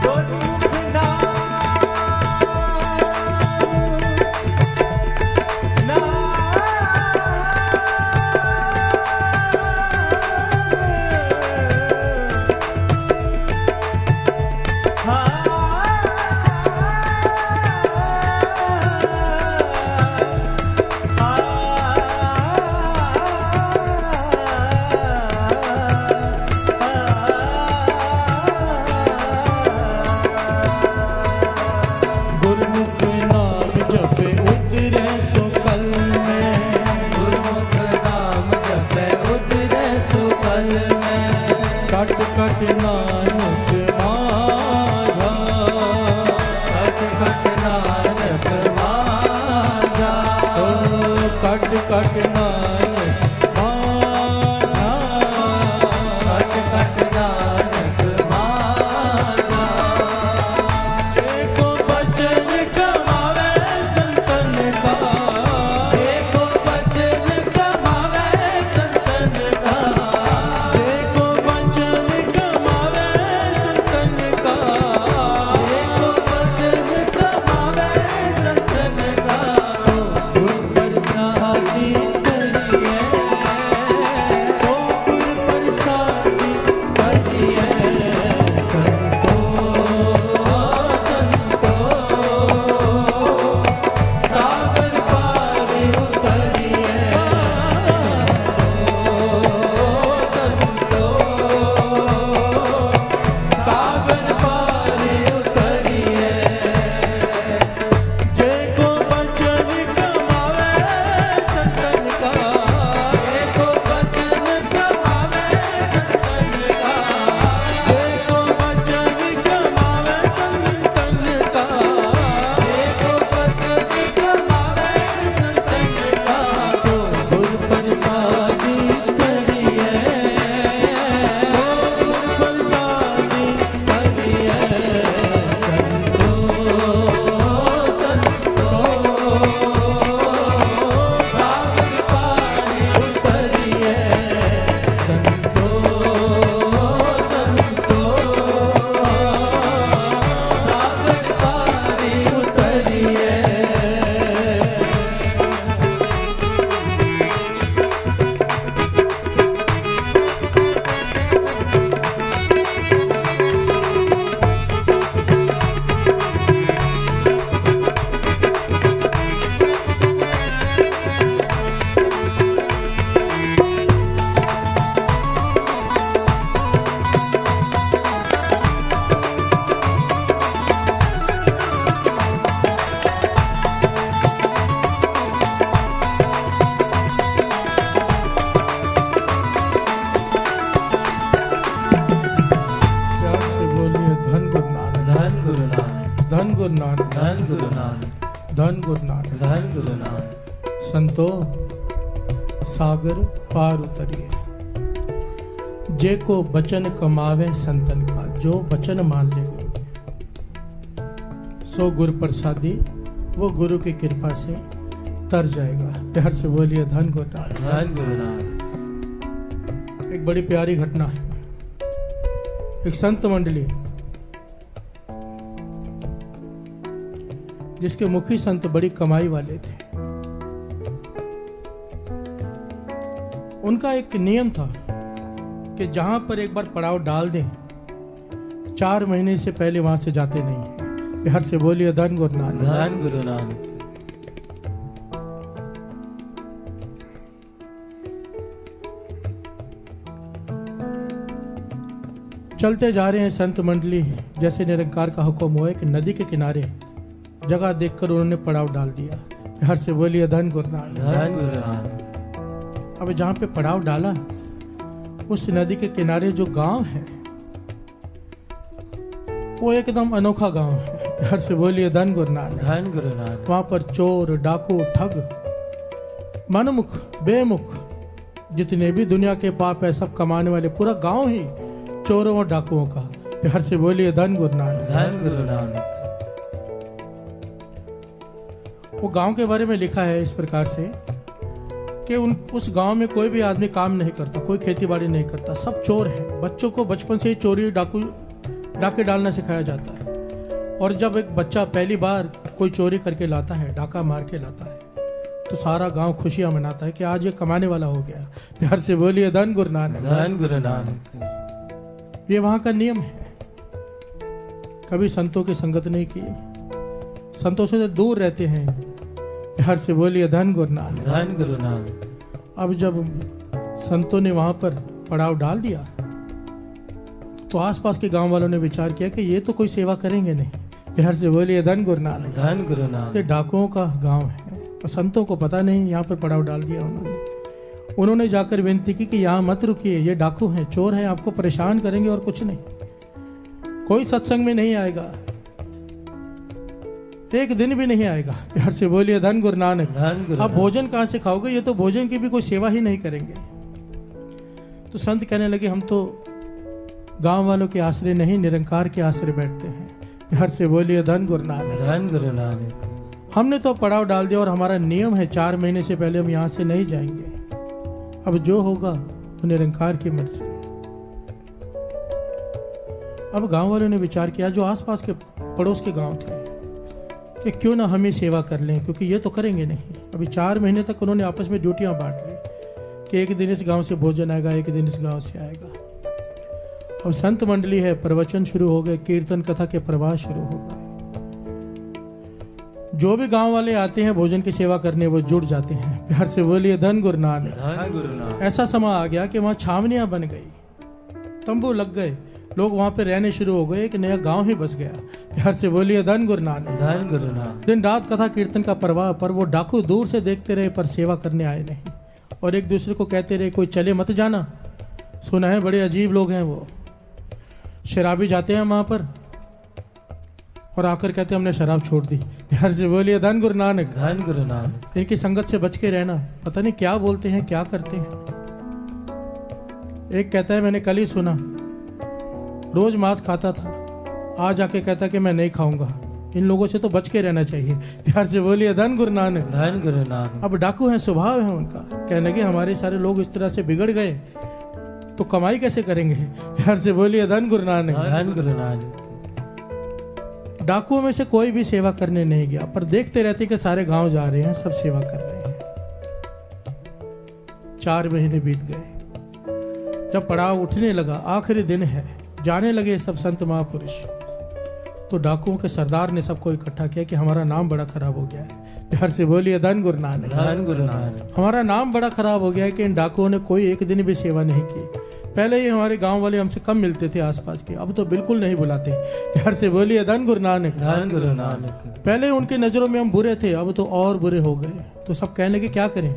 गुरमुख गुरमुख नाम जपे उतरै सो कल में, गुरमुख नाम जपे उतरे सुकल में, कट कट नानक माझा, कट कट नानक माझा, ओ कट कट नानक माझा, कट कट नानक माझा, एको बचन कमावे संतन का, देखो बचन कमावे संतन का, एको बचन कमावे संतन का, देखो बचन कमावे संतन का, सो गुर प्रसादी गुरु नानक, धन गुरु नानक, धन गुरु नानक। धन गुरु नानक। संतो सागर पार उतरिए, जे को बचन कमावे संतन का, जो बचन मान ले गुरु सो गुरु प्रसादी, वो गुरु की कृपा से तर जाएगा। प्यार से बोलिए धन गुरु नानक, धन गुरु नानक। एक बड़ी प्यारी घटना है। एक संत मंडली जिसके मुखी संत बड़ी कमाई वाले थे, उनका एक नियम था कि जहां पर एक बार पड़ाव डाल दें 4 महीने से पहले वहां से जाते नहीं हैं। प्यार से बोलिए धन गुरु नानक, धन गुरु नानक। चलते जा रहे हैं संत मंडली, जैसे निरंकार का हुक्म हुआ कि नदी के किनारे जगह देखकर उन्होंने पड़ाव डाल दिया। प्यार से बोलिए धन गुरु नानक, धन गुरु नानक। अब जहां पे पड़ाव डाला उस नदी के किनारे जो गांव है वो एकदम अनोखा गांव है। प्यार से बोलिए धन गुरु नानक, धन गुरु नानक। वहां पर चोर डाकू ठग मनमुख बेमुख जितने भी दुनिया के पाप है सब कमाने वाले, पूरा गांव ही चोरों और डाकुओं का। प्यार से बोलिए धन गुरु नानक, धन गुरु नानक। वो गांव के बारे में लिखा है इस प्रकार से कि उस गांव में कोई भी आदमी काम नहीं करता, कोई खेती बाड़ी नहीं करता, सब चोर हैं। बच्चों को बचपन से ही चोरी डाके डालना सिखाया जाता है। और जब एक बच्चा पहली बार कोई चोरी करके लाता है, डाका मार के लाता है, तो सारा गांव खुशियां मनाता है कि आज ये कमाने वाला हो गया। प्यार से बोलिए धन गुरु नानक, धन गुरु नानक। ये वहां का नियम है। कभी संतों की संगत नहीं की, संतों से दूर रहते हैं। प्यार से बोलिए धन गुरु नानक, धन गुरु नानक। अब जब संतों ने वहां पर पड़ाव डाल दिया तो आसपास के गांव वालों ने विचार किया कि ये तो कोई सेवा करेंगे नहीं। प्यार से बोलिए धन गुरु नानक, धन गुरु नानक। तो डाकुओं का गांव है और संतों को पता नहीं, यहाँ पर पड़ाव डाल दिया उन्होंने जाकर विनती की कि यहाँ मत रुकिए, ये डाकू हैं, चोर हैं, आपको परेशान करेंगे और कुछ नहीं, कोई सत्संग में नहीं आएगा, एक दिन भी नहीं आएगा। प्यार से बोलिए धन गुरु नानक, धन गुरु आप नानक। भोजन कहाँ से खाओगे, ये तो भोजन की भी कोई सेवा ही नहीं करेंगे। तो संत कहने लगे हम तो गांव वालों के आश्रय नहीं, निरंकार के आश्रय बैठते हैं। प्यार से बोलिए धन गुरु नानक, धन गुरु नानक। हमने तो पड़ाव डाल दिया और हमारा नियम है 4 महीने से पहले हम यहाँ से नहीं जाएंगे। अब जो होगा वो निरंकार की मर्जी। अब गांव वालों ने विचार किया, जो आसपास के पड़ोस के गांव थे, कि क्यों ना हम ही सेवा कर लें, क्योंकि ये तो करेंगे नहीं। अभी 4 महीने तक उन्होंने आपस में ड्यूटियां बांट ली कि एक दिन इस गांव से भोजन आएगा, एक दिन इस गांव से आएगा। अब संत मंडली है, प्रवचन शुरू हो गए, कीर्तन कथा के प्रवाह शुरू हो गए। जो भी गांव वाले आते हैं भोजन की सेवा करने, वो जुड़ जाते हैं। प्यार से बोलिए धन गुरु नानक, धन गुरु नानक। ऐसा समय आ गया कि वहाँ छावनियां बन गई, तंबू लग गए, लोग वहाँ पे रहने शुरू हो गए, एक नया गांव ही बस गया। प्यार से बोलिए धन गुरु नानक, धन गुरु नानक। दिन रात कथा कीर्तन का प्रवाह, पर वो डाकू दूर से देखते रहे पर सेवा करने आए नहीं, और एक दूसरे को कहते रहे कोई चले मत जाना, सुना है बड़े अजीब लोग हैं वो, शराबी जाते हैं वहाँ पर और आकर कहते हमने शराब छोड़ दी। प्यार से बोलिए धन गुरु नानक, धन गुरु नानक। इनकी संगत से बच के रहना, पता नहीं क्या बोलते हैं क्या करते हैं। एक कहता है मैंने कल ही सुना, रोज मांस खाता था, आज आके कहता कि मैं नहीं खाऊंगा। इन लोगों से तो बच के रहना चाहिए। प्यार से बोलिए धन गुरु नानक, धन गुरु नानक। अब डाकू हैं, स्वभाव है उनका, कहने लगे हमारे सारे लोग इस तरह से बिगड़ गए तो कमाई कैसे करेंगे। प्यार से बोलिए धन गुरु नानक, धन गुरु नानक। डाकुओं में से कोई भी सेवा करने नहीं गया, पर देखते रहते कि सारे गांव जा रहे हैं, सब सेवा कर रहे हैं। 4 महीने बीत गए, जब पड़ाव उठने लगा, आखिरी दिन है, जाने लगे सब संत महापुरुष, तो डाकुओं के सरदार ने सबको इकट्ठा किया कि हमारा नाम बड़ा खराब हो गया है। प्यार से बोलिए धन गुरु नानक, धन गुरु नानक। हमारा नाम बड़ा खराब हो गया है कि इन डाकुओं ने कोई एक दिन भी सेवा नहीं की। पहले ही हमारे गांव वाले हमसे कम मिलते थे आसपास के, अब तो बिल्कुल नहीं बुलाते। प्यार से बोलिए धन गुरु नानक, धन गुरु नानक। पहले उनकी नजरों में हम बुरे थे, अब तो और बुरे हो गए। तो सब कहने लगे क्या करें।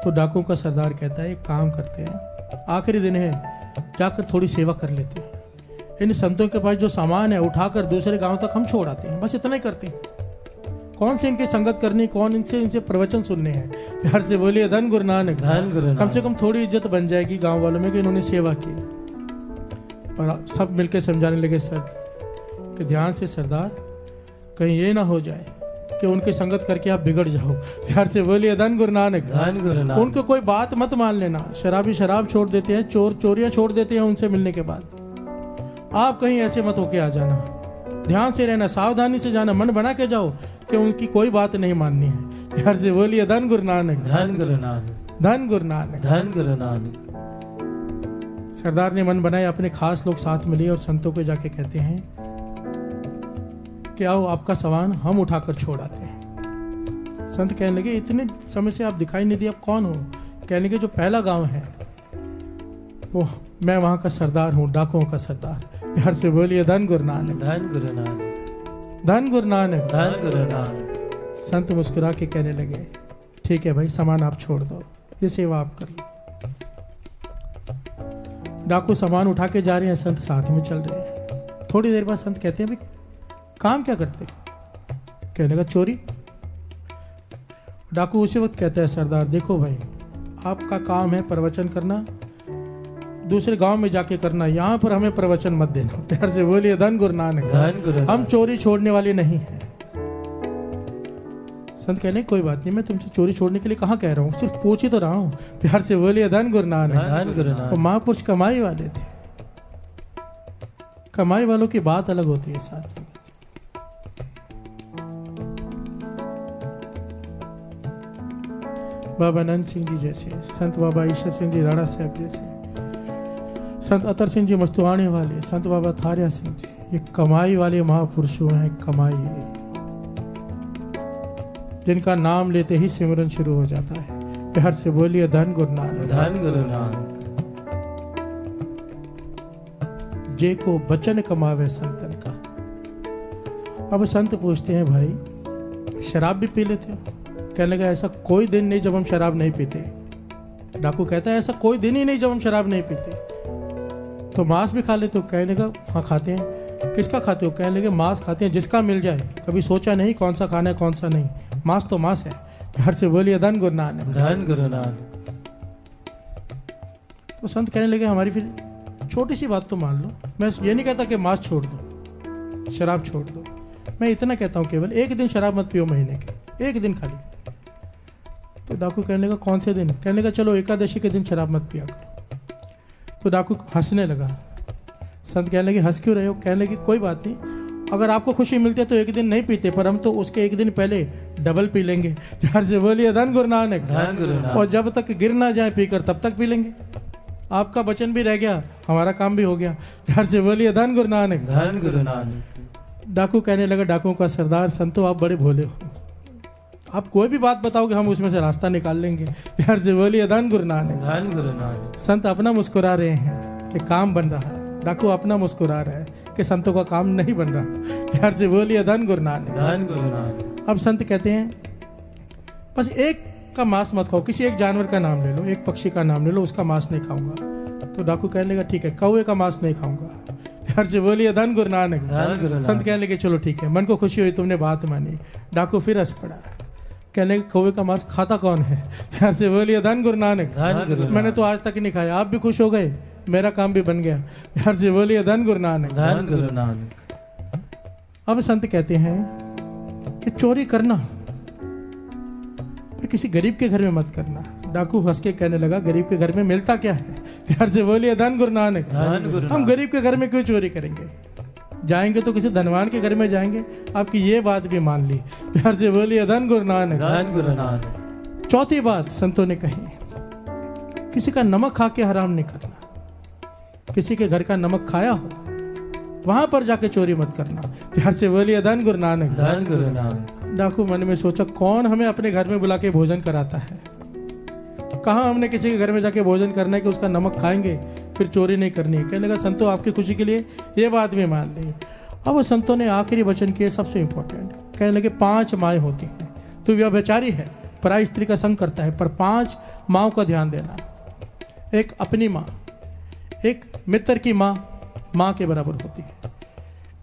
तो डाकुओं का सरदार कहता है एक काम करते हैं, आखिरी दिन है, जाकर थोड़ी सेवा कर लेते हैं। इन संतों के पास जो सामान है उठाकर दूसरे गांव तक हम छोड़ आते हैं, बस इतना ही करते हैं। कौन से इनकी संगत करनी, कौन इनसे प्रवचन सुनने हैं। प्यार से बोलिए धन गुरु नानक। धन गुरु कम से नानक। कम थोड़ी इज्जत बन जाएगी गांव वालों में कि इन्होंने सेवा की। पर सब मिलकर समझाने लगे सर कि ध्यान से सरदार, कहीं ये ना हो जाए कि उनकी संगत करके आप बिगड़ जाओ। प्यार से बोलिए धन गुरु नानक। धन गुरु नानक। उनको कोई बात मत मान लेना। शराबी शराब छोड़ देते हैं, चोर चोरियां छोड़ देते हैं उनसे मिलने के बाद। आप कहीं ऐसे मत होके आ जाना। ध्यान से रहना, सावधानी से जाना, मन बना के जाओ कि उनकी कोई बात नहीं माननी है। प्यार से बोलिए धन गुरु नानक। धन गुरु नानक। धन गुरु नानक। धन गुरु नानक। सरदार ने मन बनाया, अपने खास लोग साथ मिले और संतों को जाके कहते हैं कि आओ आपका सामान हम उठाकर छोड़ आते हैं। संत कहने लगे इतने समय से आप दिखाई नहीं दिए, आप कौन हो? कहने लगे जो पहला गांव है वो मैं वहां का सरदार हूँ, डाकुओं का सरदार। प्यार से बोलिए धन गुरु नानक। धन गुरु नानक। धन गुरु नानक। धन गुरु नानक। संत मुस्कुरा के कहने लगे ठीक है भाई, सामान आप छोड़ दो, ये सेवा आप कर लो। डाकू सामान उठा के जा रहे हैं, संत साथ में चल रहे हैं। थोड़ी देर बाद संत कहते हैं भाई काम क्या करते? कहने लगा चोरी। डाकू उसी वक्त कहता है सरदार देखो भाई, आपका काम है प्रवचन करना, दूसरे गांव में जाके करना, यहाँ पर हमें प्रवचन मत देना। प्यार से बोलिए धन गुरु नानक। धन गुरु नानक। हम चोरी छोड़ने वाले नहीं हैं। संत कहने कोई बात नहीं, मैं तुमसे चोरी छोड़ने के लिए कहाँ कह रहा हूँ, सिर्फ पूछ ही तो रहा हूँ। प्यार से बोलिए धन गुरु नानक। धन गुरु नानक। वो महापुरुष कमाई वाले थे। कमाई वालों की बात अलग होती है साथ संगत। बाबा नंद सिंह जी जैसे, संत बाबा ईश्वर सिंह जी राणा साहब जैसे, संत अतर सिंह जी मस्तुआने वाले, संत बाबा थारिया सिंह जी, ये कमाई वाले महापुरुषों हैं। कमाई जिनका नाम लेते ही सिमरन शुरू हो जाता है। प्यार से बोलिए धन गुरु नानक। धन गुरु नानक। जे को बचन कमावे संतन का। अब संत पूछते हैं भाई शराब भी पी लेते हो? कहने लगा ऐसा कोई दिन नहीं जब हम शराब नहीं पीते। डाकू कहता है ऐसा कोई दिन ही नहीं जब हम शराब नहीं पीते। तो मांस भी खा लेते हो? कहने लगा हाँ खाते हैं। किसका खाते हो? कहने लगे मांस खाते हैं जिसका मिल जाए, कभी सोचा नहीं कौन सा खाना है कौन सा नहीं, मांस तो मांस है। प्यार से बोलिए धन गुरु नानक। धन गुरु नानक। तो संत कहने लगे हमारी फिर छोटी सी बात तो मान लो, मैं ये नहीं कहता कि मांस छोड़ दो, शराब छोड़ दो, मैं इतना कहता हूँ केवल एक दिन शराब मत पियो महीने के, एक दिन खाली। तो डाकू कहने लगा कौन से दिन? कहने लगा चलो एकादशी के दिन शराब मत पिया करो। तो डाकू हंसने लगा। संत कहने लगे हंस क्यों रहे हो? कहने लगे कोई बात नहीं, अगर आपको खुशी मिलती है तो एक दिन नहीं पीते, पर हम तो उसके एक दिन पहले डबल पी लेंगे। प्यार से बोलिए धन गुरु नानक। धन गुरु नानक। और जब तक गिर ना जाए पीकर तब तक पी लेंगे। आपका वचन भी रह गया, हमारा काम भी हो गया। प्यार से बोलिए धन गुरु नानक। धन गुरु नानक। डाकू कहने लगा डाकुओं का सरदार संतो आप बड़े भोले हो, आप कोई भी बात बताओगे हम उसमें से रास्ता निकाल लेंगे। प्यार से बोलिए धन गुरु नानक। धन गुरु नानक। संत अपना मुस्कुरा रहे हैं कि काम बन रहा है, डाकू अपना मुस्कुरा रहा है कि संतों का काम नहीं बन रहा। प्यार से बोलिए धन गुरु नानक। धन गुरु नानक। अब संत कहते हैं बस एक का मांस मत खाओ, किसी एक जानवर का नाम ले लो, एक पक्षी का नाम ले लो, उसका मांस नहीं खाऊंगा। तो डाकू कहने लगा ठीक है, कौवे का मांस नहीं खाऊंगा। प्यार से बोलिए धन गुरु नानक। धन गुरु संत नानक। कहने लगे चलो ठीक है, मन को खुशी हुई तुमने बात मानी। डाकू फिर हंस पड़ा, कहने लगे कौवे का मांस खाता कौन है? प्यार से बोलिए धन गुरु नानक। धन गुरु मैंने तो आज तक नहीं खाया, आप भी खुश हो गए, मेरा काम भी बन गया। प्यार से बोलिए धन गुरु नानक। धन गुरु नानक। अब संत कहते हैं कि चोरी करना पर किसी गरीब के घर में मत करना। डाकू हंस के कहने लगा गरीब के घर में मिलता क्या है? प्यार से बोलिए धन गुरु नानक। धन गुरु हम नानक। गरीब के घर में क्यों चोरी करेंगे? जाएंगे तो किसी धनवान के घर में जाएंगे। आपकी ये बात भी मान ली। प्यार से बोलिए धन गुरु नानक। धन गुरु नानक। चौथी बात संतों ने कही, किसी का नमक खा के हराम नहीं करना। किसी के घर का नमक खाया हो वहां पर जाके चोरी मत करना। प्यार से बोलिए धन गुरु नानक। धन गुरु नानक। डाकू मन में सोचा कौन हमें अपने घर में बुला के भोजन कराता है? कहाँ हमने किसी के घर में जाके भोजन करना है कि उसका नमक खाएंगे फिर चोरी नहीं करनी है। कहने लगा संतों आपकी खुशी के लिए ये बात भी मान ली। अब वो संतों ने आखिरी वचन किए सबसे इंपॉर्टेंट, कहने लगे 5 माएँ होती हैं, तो व्यभिचारी है, पराई स्त्री का संग करता है, पर 5 माँओं का ध्यान देना। एक अपनी माँ, एक मित्र की माँ, माँ के बराबर होती है,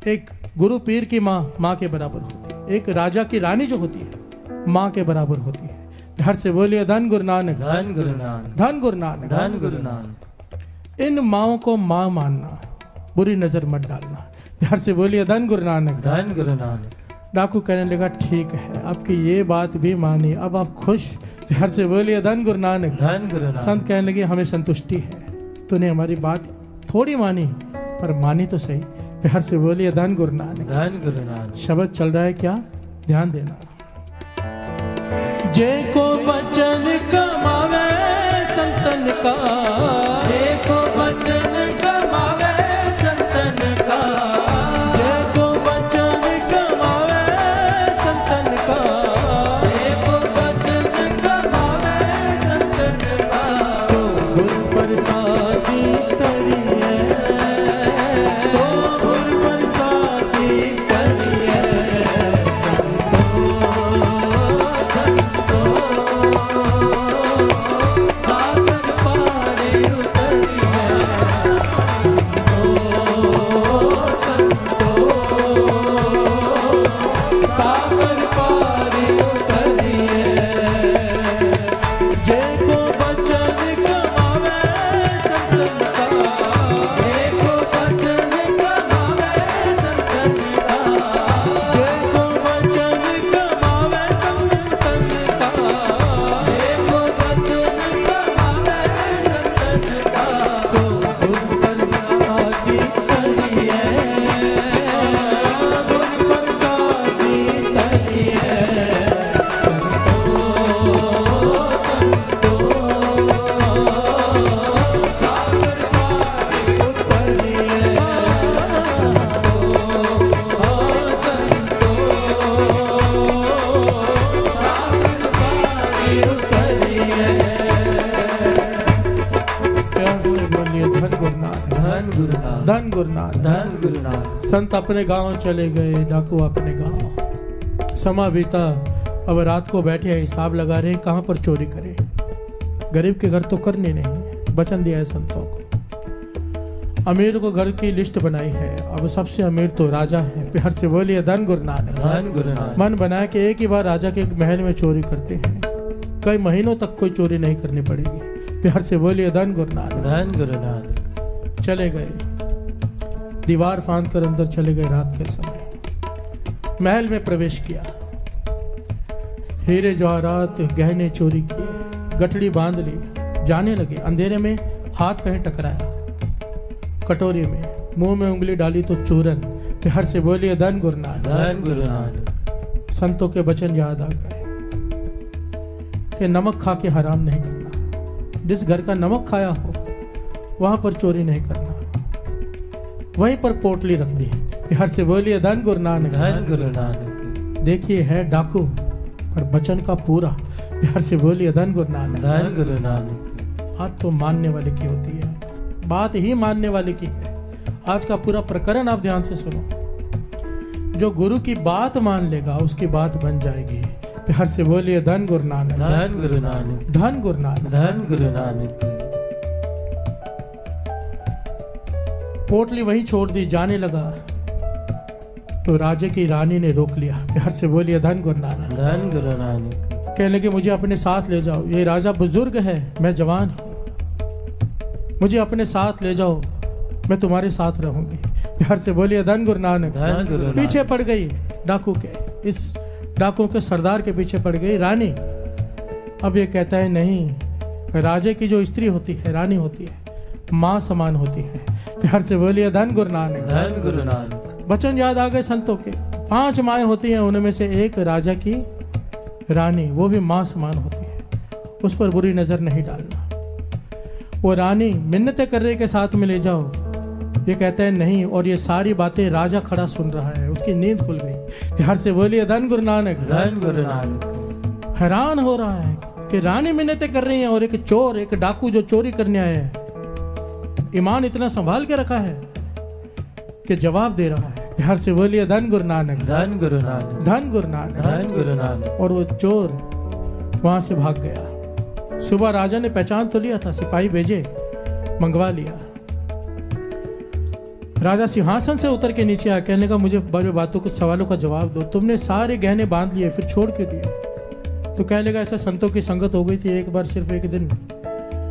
एक गुरु पीर की माँ माँ के बराबर होती है, एक राजा की रानी जो होती है माँ के बराबर होती है। हर से बोलिए धन गुरु नानक, धन गुरु नानक, धन गुरु नानक, धन गुरु नानक। इन माँओं को माँ मानना, बुरी नजर मत डालना। हर से बोलिए धन गुरु नानक, धन गुरु नानक। डाकू कहने लगा ठीक है, आपकी ये बात भी मानी, अब आप खुश? हर से बोलिए धन गुरु नानक, धन गुरु नानक। संत कहने लगे हमें संतुष्टि है, तूने हमारी बात थोड़ी मानी पर मानी तो सही। हर से बोलिए धन गुरु नानक, धन गुरु नानक। शब्द चल रहा है क्या, ध्यान देना। जे को बचन कमावे संतन का, देखो बचन कमावे संतन का, जे को बचन कमावे संतन का, देखो बचन कमावे संतन का। सो गुर प्रसादी करिए, सो गुर प्रसादी करिए। सागर पारे उतरिए, सागर पारी उतरिए। जे को बचन कमावे संतन का, देखो बचन कमावे संतन का, जे को बचन कमावे संतन का, देखो बचन कमावे संतन का। सो गुर प्रसादी करिए, गुर प्रसादी करिए। सागर पारी उतरिए, बोलिए धन गुरु नानक, धन गुरु नानक, धन गुरु नानक। धन गुरु नानक। संत अपने गांव चले गए, डाकू अपने गांव। समा बीता, अब रात को बैठे हिसाब लगा रहे हैं कहाँ पर चोरी करें। गरीब के घर तो करने नहीं, वचन दिया है संतों को। अमीर को घर की लिस्ट बनाई है, अब सबसे अमीर तो राजा है। प्यार से बोलिए धन गुरु नानक। धन गुरु नानक। मन बनाया कि एक ही बार राजा के महल में चोरी करते हैं, कई महीनों तक कोई चोरी नहीं करनी पड़ेगी। प्यार से बोलिए धन गुरु नानक। धन गुरु नानक। चले गए, दीवार फांद कर अंदर चले गए। रात के समय महल में प्रवेश किया, हीरे जवाहरात गहने चोरी किए, गठड़ी बांध ली, जाने लगे। अंधेरे में हाथ कहीं टकराया, कटोरी में मुंह में उंगली डाली तो चूरन। प्यार से बोलिए धन गुरु नानक। धन गुरु नानक। संतों के वचन याद आ गए कि नमक खा के हराम नहीं करना, जिस घर का नमक खाया हो वहां पर चोरी नहीं करना। वहीं पर पोटली रख दी। प्यार से बोलिए धन गुरु नानक। धन गुरु नानक। देखिए है डाकू पर वचन का पूरा। प्यार से बोलिए धन गुरु नानक। धन गुरु नानक। बात तो मानने वाले की होती है, बात ही मानने वाले की है। आज का पूरा प्रकरण आप ध्यान से सुनो। जो गुरु की बात मान लेगा उसकी बात बन जाएगी। प्यार से बोलिए धन गुरु नानक। धन गुरु नानक। धन गुरु नानक। धन गुरु नानक। पोटली वहीं छोड़ दी, जाने लगा तो राजे की रानी ने रोक लिया। प्यार से बोलिए धन गुरु नानक। धन गुरु नानक। कहने लगे मुझे अपने साथ ले जाओ, ये राजा बुजुर्ग है, मैं जवान हूँ, मुझे अपने साथ ले जाओ, मैं तुम्हारे साथ रहूंगी। प्यार से बोलिए धन गुरु नानक। धन गुरु नानक। पीछे पड़ गई डाकू के, इस डाकू के सरदार के पीछे पड़ गई रानी। अब ये कहता है नहीं, राजे की जो स्त्री होती है, रानी होती है, माँ समान होती है। प्यार से बोलिए धन गुरु नानक। धन गुरु नानक। वचन याद आ गए संतों के। 5 माएँ होती हैं, उनमें से एक राजा की रानी, वो भी माँ समान होती है, उस पर बुरी नजर नहीं डालना। वो रानी मिन्नतें कर रहे के साथ में ले जाओ, ये कहता है नहीं, और ये सारी बातें राजा खड़ा सुन रहा है, उसकी नींद खुल गई। प्यार से बोलिए धन गुरु नानक। धन गुरु नानक। हैरान हो रहा है कि रानी मिन्नतें कर रही है और एक चोर, एक डाकू जो चोरी करने आया है, ईमान इतना संभाल के रखा है कि जवाब दे रहा है। प्यार से बोलिए धन गुरु नानक। धन गुरु नानक। धन गुरु नानक। धन गुरु नानक। और वो चोर वहां से भाग गया। सुबह राजा ने पहचान तो लिया था, सिपाही भेजे, मंगवा लिया। राजा सिंहासन से उतर के नीचे आ कहने का मुझे बड़े बातों कुछ सवालों का जवाब दो, तुमने सारे गहने बांध लिए फिर छोड़ क्यों दिए? तो कहने लगा ऐसा संतों की संगत हो गई थी एक बार, सिर्फ एक दिन,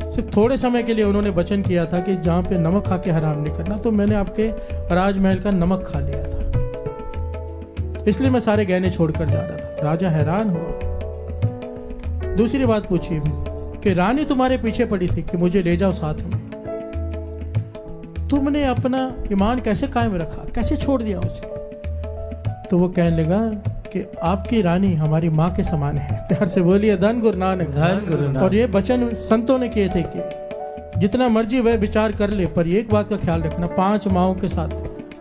सिर्फ थोड़े समय के लिए उन्होंने वचन किया था कि जहाँ पे नमक खा के हराम नहीं करना, तो मैंने आपके राजमहल का नमक खा लिया था, इसलिए मैं सारे गहने छोड़कर जा रहा था। राजा हैरान हुआ। दूसरी बात पूछी कि रानी तुम्हारे पीछे पड़ी थी कि मुझे ले जाओ साथ में, तुमने अपना ईमान कैसे कायम रखा, कैसे छोड़ दिया उसे? तो वो कहने लगा कि आपकी रानी हमारी माँ के समान है। प्यार से बोलिए धन गुरु नानक। धन गुरु नानक। और ये वचन संतों ने किए थे कि जितना मर्जी वह विचार कर ले, पर एक बात का ख्याल रखना, 5 माओं के साथ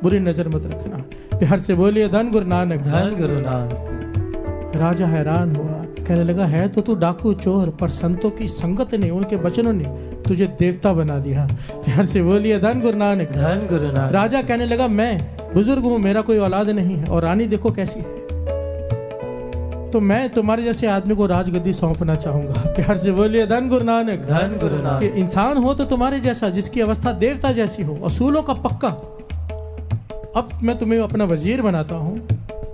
बुरी नजर मत रखना। प्यार से बोलिए धन गुरु नानक। धन गुरु नानक। राजा हैरान हुआ, कहने लगा है तो तू डाकू चोर, पर संतों की संगत ने, उनके वचनों ने तुझे देवता बना दिया। प्यार से बोलिए धन गुरु नानक। धन गुरु नानक। राजा कहने लगा मैं बुजुर्ग हूँ, मेरा कोई औलाद नहीं है, और रानी देखो कैसी है, तो मैं तुम्हारे जैसे आदमी को राजगद्दी सौंपना चाहूंगा। प्यार से बोलिए धन गुरु नानक। धन गुरु कि नानक। इंसान हो तो तुम्हारे जैसा, जिसकी अवस्था देवता जैसी हो, असूलों का पक्का। अब मैं तुम्हें अपना वजीर बनाता हूँ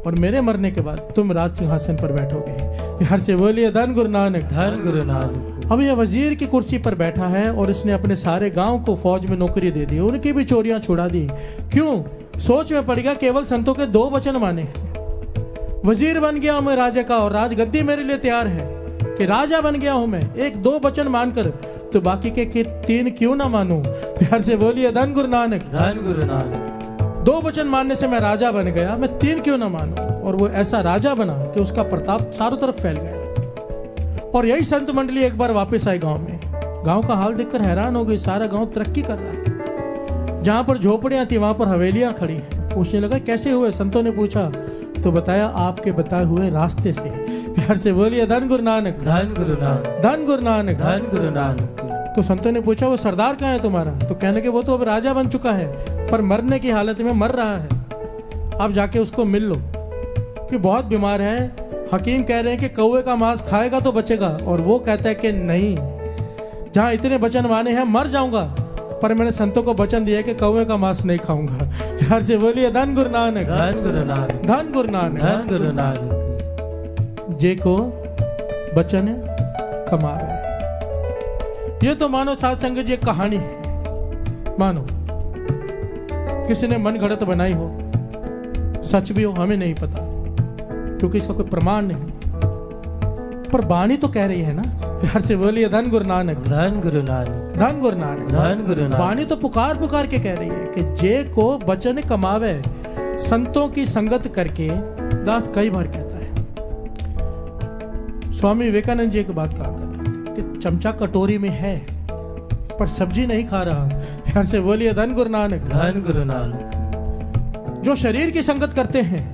और मेरे मरने के बाद तुम राज सिंहासन पर बैठोगे। प्यार से बोलिए धन गुरु नानक। धन गुरु नानक। अब यह वजीर की कुर्सी पर बैठा है और इसने अपने सारे गांव को फौज में नौकरी दे दी, उनकी भी चोरियां छुड़ा दी। क्यों? सोच में पड़ गया केवल संतों के 2 वचन माने। वजीर बन गया हूं मैं राजा का, और राजगद्दी मेरे लिए तैयार है कि राजा बन गया हूं मैं, 1-2 वचन मानकर, तो बाकी के 3 क्यों ना मानूं? प्यार से बोलिए धन गुरु नानक। धन गुरु नानक। 2 वचन मानने से मैं राजा बन गया, मैं 3 क्यों ना मानूं? और वो ऐसा राजा बना कि उसका प्रताप चारों तरफ फैल गया। और यही संत मंडली एक बार वापस आई गांव में। गांव का हाल देखकर हैरान हो गई, सारा गांव तरक्की कर रहा है। जहां पर झोपड़ियां थी वहां पर हवेलियां खड़ी हैं। पूछने लगा कैसे हुए? संतों ने पूछा तो बताया आपके बताए हुए रास्ते से। प्यार से बोलिए धन गुरु नानक। धन गुरु नानक। धन गुरु नानक। धन गुरु नानक। तो संतों ने पूछा वो सरदार कहाँ है तुम्हारा? तो कहने लगे वो तो अब राजा बन चुका है, पर मरने की हालत में मर रहा है, आप जाके उसको मिल लो कि बहुत बीमार है। हकीम कह रहे हैं कि कौवे का मांस खाएगा तो बचेगा, और वो कहता है कि नहीं, जहाँ इतने वचन माने हैं मर जाऊंगा, पर मैंने संतों को वचन दिया कि कौवे का मांस नहीं खाऊंगा। प्यार से बोलिए धन गुरु नानक। धन गुरु नानक। धन गुरु नानक। धन गुरु नानक। जे को वचन कमावे। ये तो मानो साध संगत जी एक कहानी है, मानो किसी ने मन घड़त बनाई हो, सच भी हो हमें नहीं पता क्योंकि इसका कोई प्रमाण नहीं, पर बाणी तो कह रही है ना। प्यार से बोलिए धन गुरु नानक। धन गुरु नानक। धन गुरु नानक। धन गुरु नानक। बाणी तो पुकार पुकार के कह रही है कि जे को वचन कमावे, संतों की संगत करके। दास कई बार कहता है, स्वामी विवेकानंद जी एक बात कहा करते थे कि चमचा कटोरी में है पर सब्जी नहीं खा रहा। प्यार से बोलिए धन गुरु नानक। धन गुरु नानक। जो शरीर की संगत करते हैं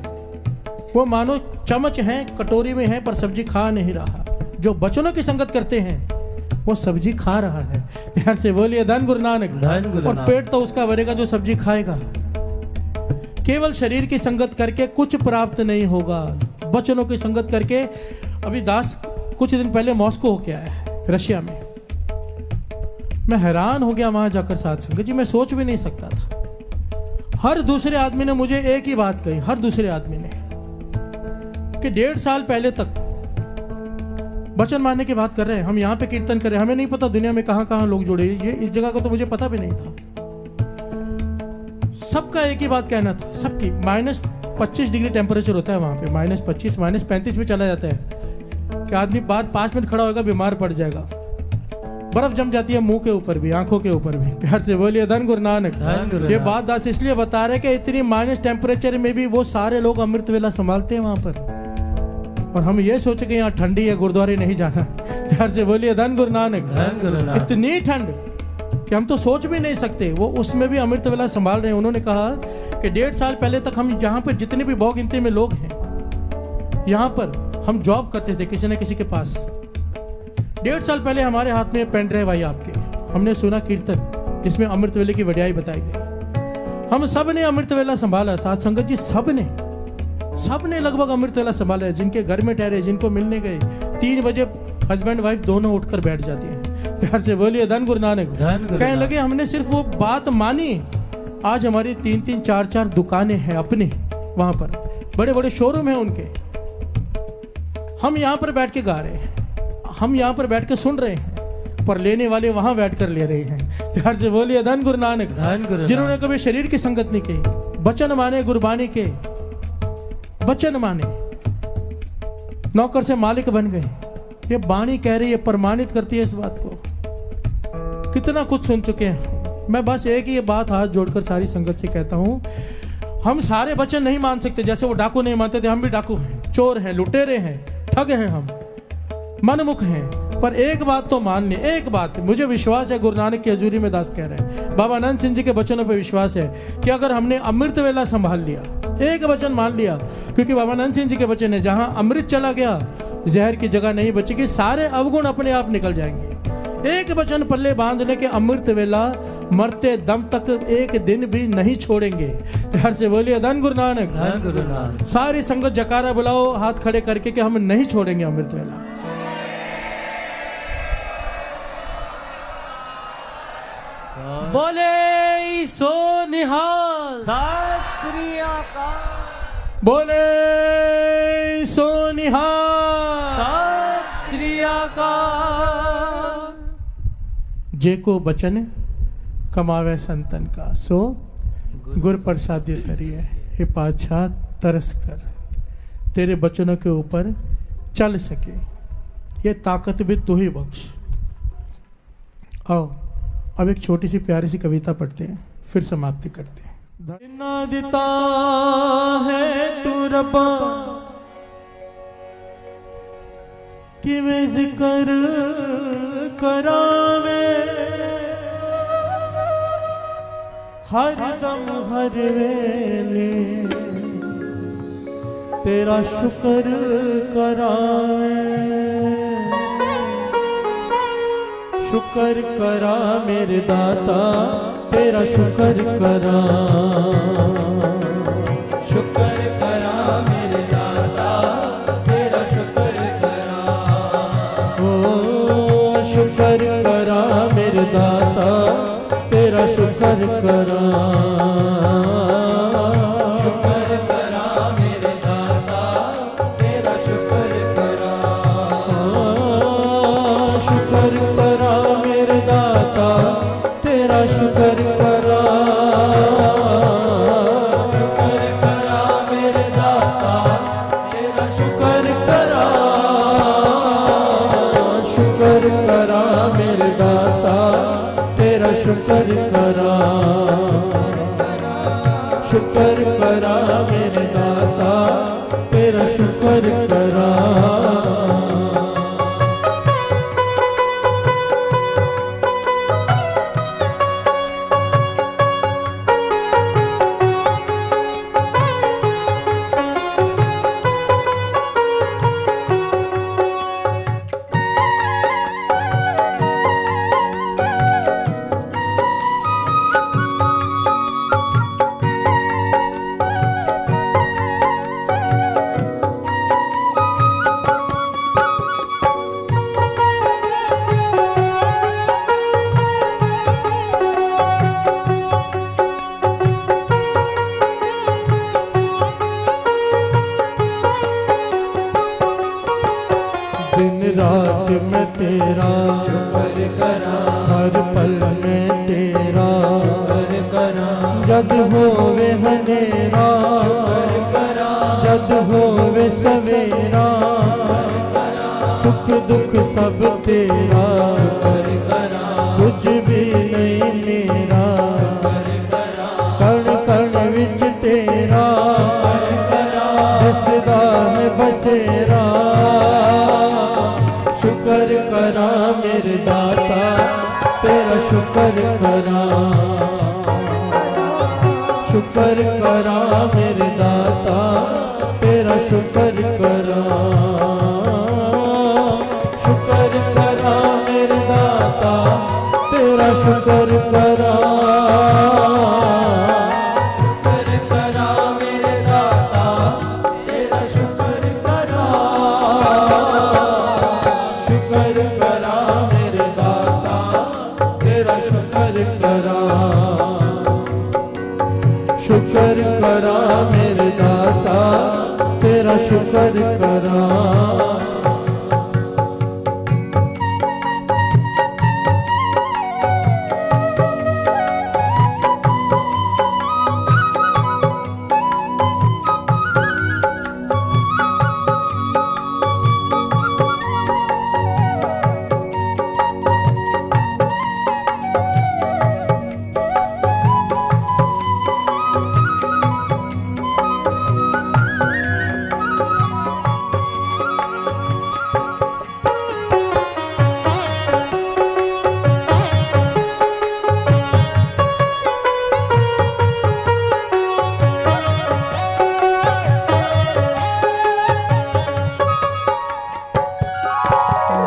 वो मानो चम्मच है, कटोरी में है पर सब्जी खा नहीं रहा। जो वचनों की संगत करते हैं वो सब्जी खा रहा है। प्यार से बोलिए धन गुरु नानक। धन गुरु और नानक। पेट तो उसका भरेगा जो सब्जी खाएगा। केवल शरीर की संगत करके कुछ प्राप्त नहीं होगा, वचनों की संगत करके। अभी दास कुछ दिन पहले मॉस्को होके आया है, रशिया में। मैं हैरान हो गया वहां जाकर साथ संगत जी, मैं सोच भी नहीं सकता था। हर दूसरे आदमी ने मुझे एक ही बात कही, हर दूसरे आदमी ने, कि 1.5 साल पहले तक वचन मानने की बात कर रहे हैं, हम यहाँ पे कीर्तन कर रहे हैं, हमें नहीं पता दुनिया में कहाँ कहाँ लोग जुड़े, ये इस जगह का तो मुझे पता भी नहीं था। सबका एक ही बात कहना था, सबकी। -25 डिग्री टेम्परेचर होता है वहाँ पे, -25 -35 में चला जाता है कि आदमी बाद 5 मिनट खड़ा होगा बीमार पड़ जाएगा। बर्फ जम जाती है मुंह के ऊपर भी, आंखों के ऊपर भी। प्यार से बोलिए धन गुरु नानक। धन गुरु ये नानक। बात दास इसलिए बता रहे कि इतनी माइनस टेम्परेचर में भी वो सारे लोग अमृत वेला संभालते हैं वहां पर, और हम ये सोचे कि यहाँ ठंडी है, गुरुद्वारे नहीं जाना। प्यार से बोलिए धन गुरु नानक। धन गुरु नानक। इतनी ठंड कि हम तो सोच भी नहीं सकते, वो उसमें भी अमृत वेला संभाल रहे हैं। उन्होंने कहा कि 1.5 साल पहले तक हम यहाँ पर जितने भी बहु गिनती में लोग हैं, यहाँ पर हम जॉब करते थे किसी न किसी के पास। 1.5 साल पहले हमारे हाथ में पेन ड्राइव आई आपके, हमने सुना कीर्तन जिसमें अमृत वेले की वड्याई बताई गई। हम सब ने अमृत वेला संभाला, साथ संगत जी सब ने लगभग अमृत वेला संभाला है। जिनके घर में ठहरे, जिनको मिलने गए, 3 बजे हस्बैंड वाइफ दोनों उठकर बैठ जाती हैं। प्यार से बोलिए धन गुरु नानक। धन गुरु कहने नानक। लगे हमने सिर्फ वो बात मानी आज हमारी 3-3, 4-4 दुकानें हैं अपनी, वहां पर बड़े बड़े शोरूम हैं उनके। हम यहाँ पर बैठ के गा रहे हैं, हम यहाँ पर बैठ के सुन रहे हैं, पर लेने वाले वहां बैठ कर ले रहे हैं। प्यार से बोलिए धन गुरु नानक। धन गुरु जिन्होंने नानक। कभी शरीर की संगत नहीं की, बचन माने गुरबानी के, बचन माने, नौकर से मालिक बन गए। ये बाणी कह रही है, प्रमाणित करती है इस बात को। कितना कुछ सुन चुके हैं। मैं बस एक ही ये बात हाथ जोड़कर सारी संगत से कहता हूं, हम सारे वचन नहीं मान सकते। जैसे वो डाकू नहीं मानते थे, हम भी डाकू हैं, चोर हैं, लुटेरे हैं, ठग हैं, हम मनमुख हैं। पर एक बात तो मान ले, एक बात मुझे विश्वास है, गुरु नानक की हजूरी में दास कह रहे हैं, बाबा आनंद सिंह जी के वचनों पर विश्वास है कि अगर हमने अमृत वेला संभाल लिया, एक वचन मान लिया, क्योंकि बाबा आनंद सिंह जी के वचन है, जहां अमृत चला गया जहर की जगह नहीं बचेगी, सारे अवगुण अपने आप निकल जाएंगे। एक वचन पल्ले बांधने के अमृत वेला मरते दम तक एक दिन भी नहीं छोड़ेंगे। प्यार से बोलिए धन गुरु नानक। धन गुरु नानक। सारी संगत जकारा बुलाओ हाथ खड़े करके कि हम नहीं छोड़ेंगे अमृत वेला। बोले सो निहाल। सत श्री अकाल। बोले सो निहाल। सत श्री अकाल। जे को बचन कमावे संतन का, सो गुर प्रसादी करिए। हे पातशाह तरस कर तेरे बचनों के ऊपर चल सके, ये ताकत भी तू ही बख्श। आओ अब एक छोटी सी प्यारी सी कविता पढ़ते हैं, फिर समाप्ति करते हैं। ना देता है तू रब्बा कि मैं जिक्र करावे, हर दम हर वेले तेरा शुक्र करावे। शुक्र करा मेरे दाता तेरा शुक्र करा। शुक्र करा मेरे दाता तेरा शुक्र करा। ओ शुक्र करा मेरे दाता तेरा शुक्र करा। शुक्र करा मेरे दाता तेरा शुक्र करा। शुक्र करा मेरे दाता तेरा शुक्र करा। शुक्र करा मेरे दाता तेरा शुक्र करा। शुक्र करा मेरे दाता तेरा शुक्र करा। शुक्र करा मेरे दाता तेरा शुक्र करा। दिन रात में तेरा शुक्र करा। हर पल में तेरा शुक्र करा। जद होवे हनेरा शुक्र करा। जद होवे सवेरा सुख दुख सब तेरा शुक्र करा। कुछ भी नहीं मेरा शुक्र करा। कण कण विच तेरा दिसदा है बसेरा। शुक्र करा मेरे दाता तेरा शुक्र करा। शुक्र करा मेरे दाता तेरा शुक्र करा। शुक्र करा मेरे दाता तेरा शुक्र करा। शुक्र करा मेरे दाता तेरा शुक्र करा। शुक्र करा मेरे दाता तेरा शुक्र करा। शुक्र करा मेरे दाता तेरा शुक्र करा।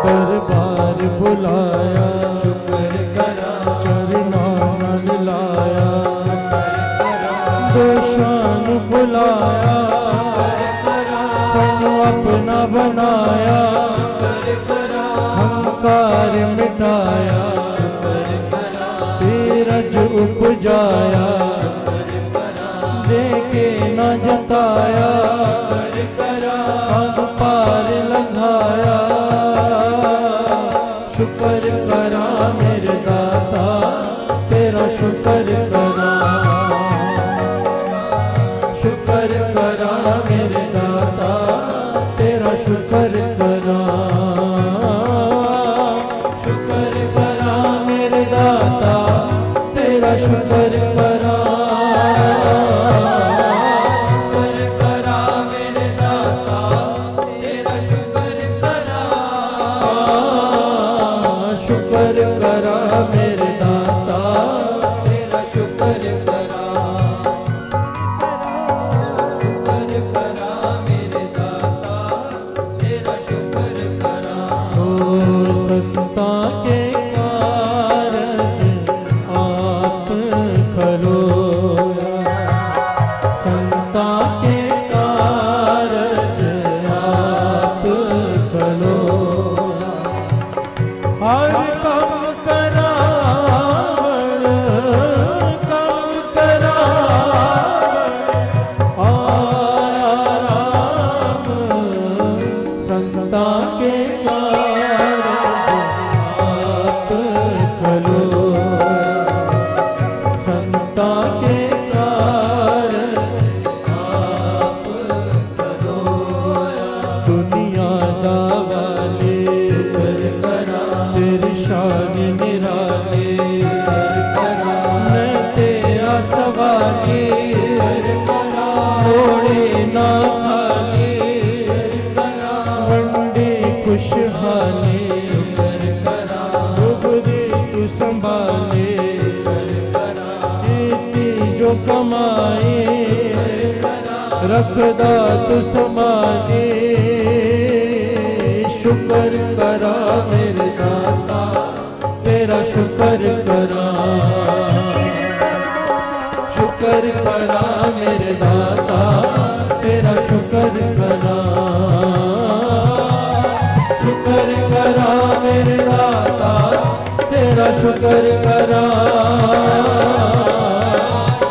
दरबार बुलाया शुक्र करा चरनों नल लाया, शुक्र करा दोषान बुलाया सन अपना बनाया, शुक्र करा अहंकार मिटाया शुक्र करा धीरज उपजाया, शुक्र करा देखे न जताया शुक्र करा सब पार लंघाया। शुक्र करा मेरे दाता तेरा शुक्र करा, शुक्र करा मेरे दाता तेरा शुक्र करा, शुक्र करा मेरे दाता तेरा शुक्र करा, शुक्र करा मेरे दाता तेरा शुक्र करा शुक्र करा मेरे दाता तेरा शुक्र करा शुक्र करा मेरे दाता तेरा शुक्र करा ओ संता के कारज आप खलोया, संता के कारज आप खलोया, हर काम करावण काम करावण आया राम, संता के कारज आप खलोया, संता के कारज आप खलोया, दुनिया दा वाले तेरी शान निराले, मैं तेरा सवाली मोड़े ना खाली, मंडी खुशहाली डुबरी तू संभाले, जीती जो कमाए रखदा तू संभाले। शुक्र करा मेरे दाता तेरा शुक्र करा, शुक्र करा मेरे दाता तेरा शुक्र करा, शुक्र करा मेरे दाता तेरा शुक्र करा,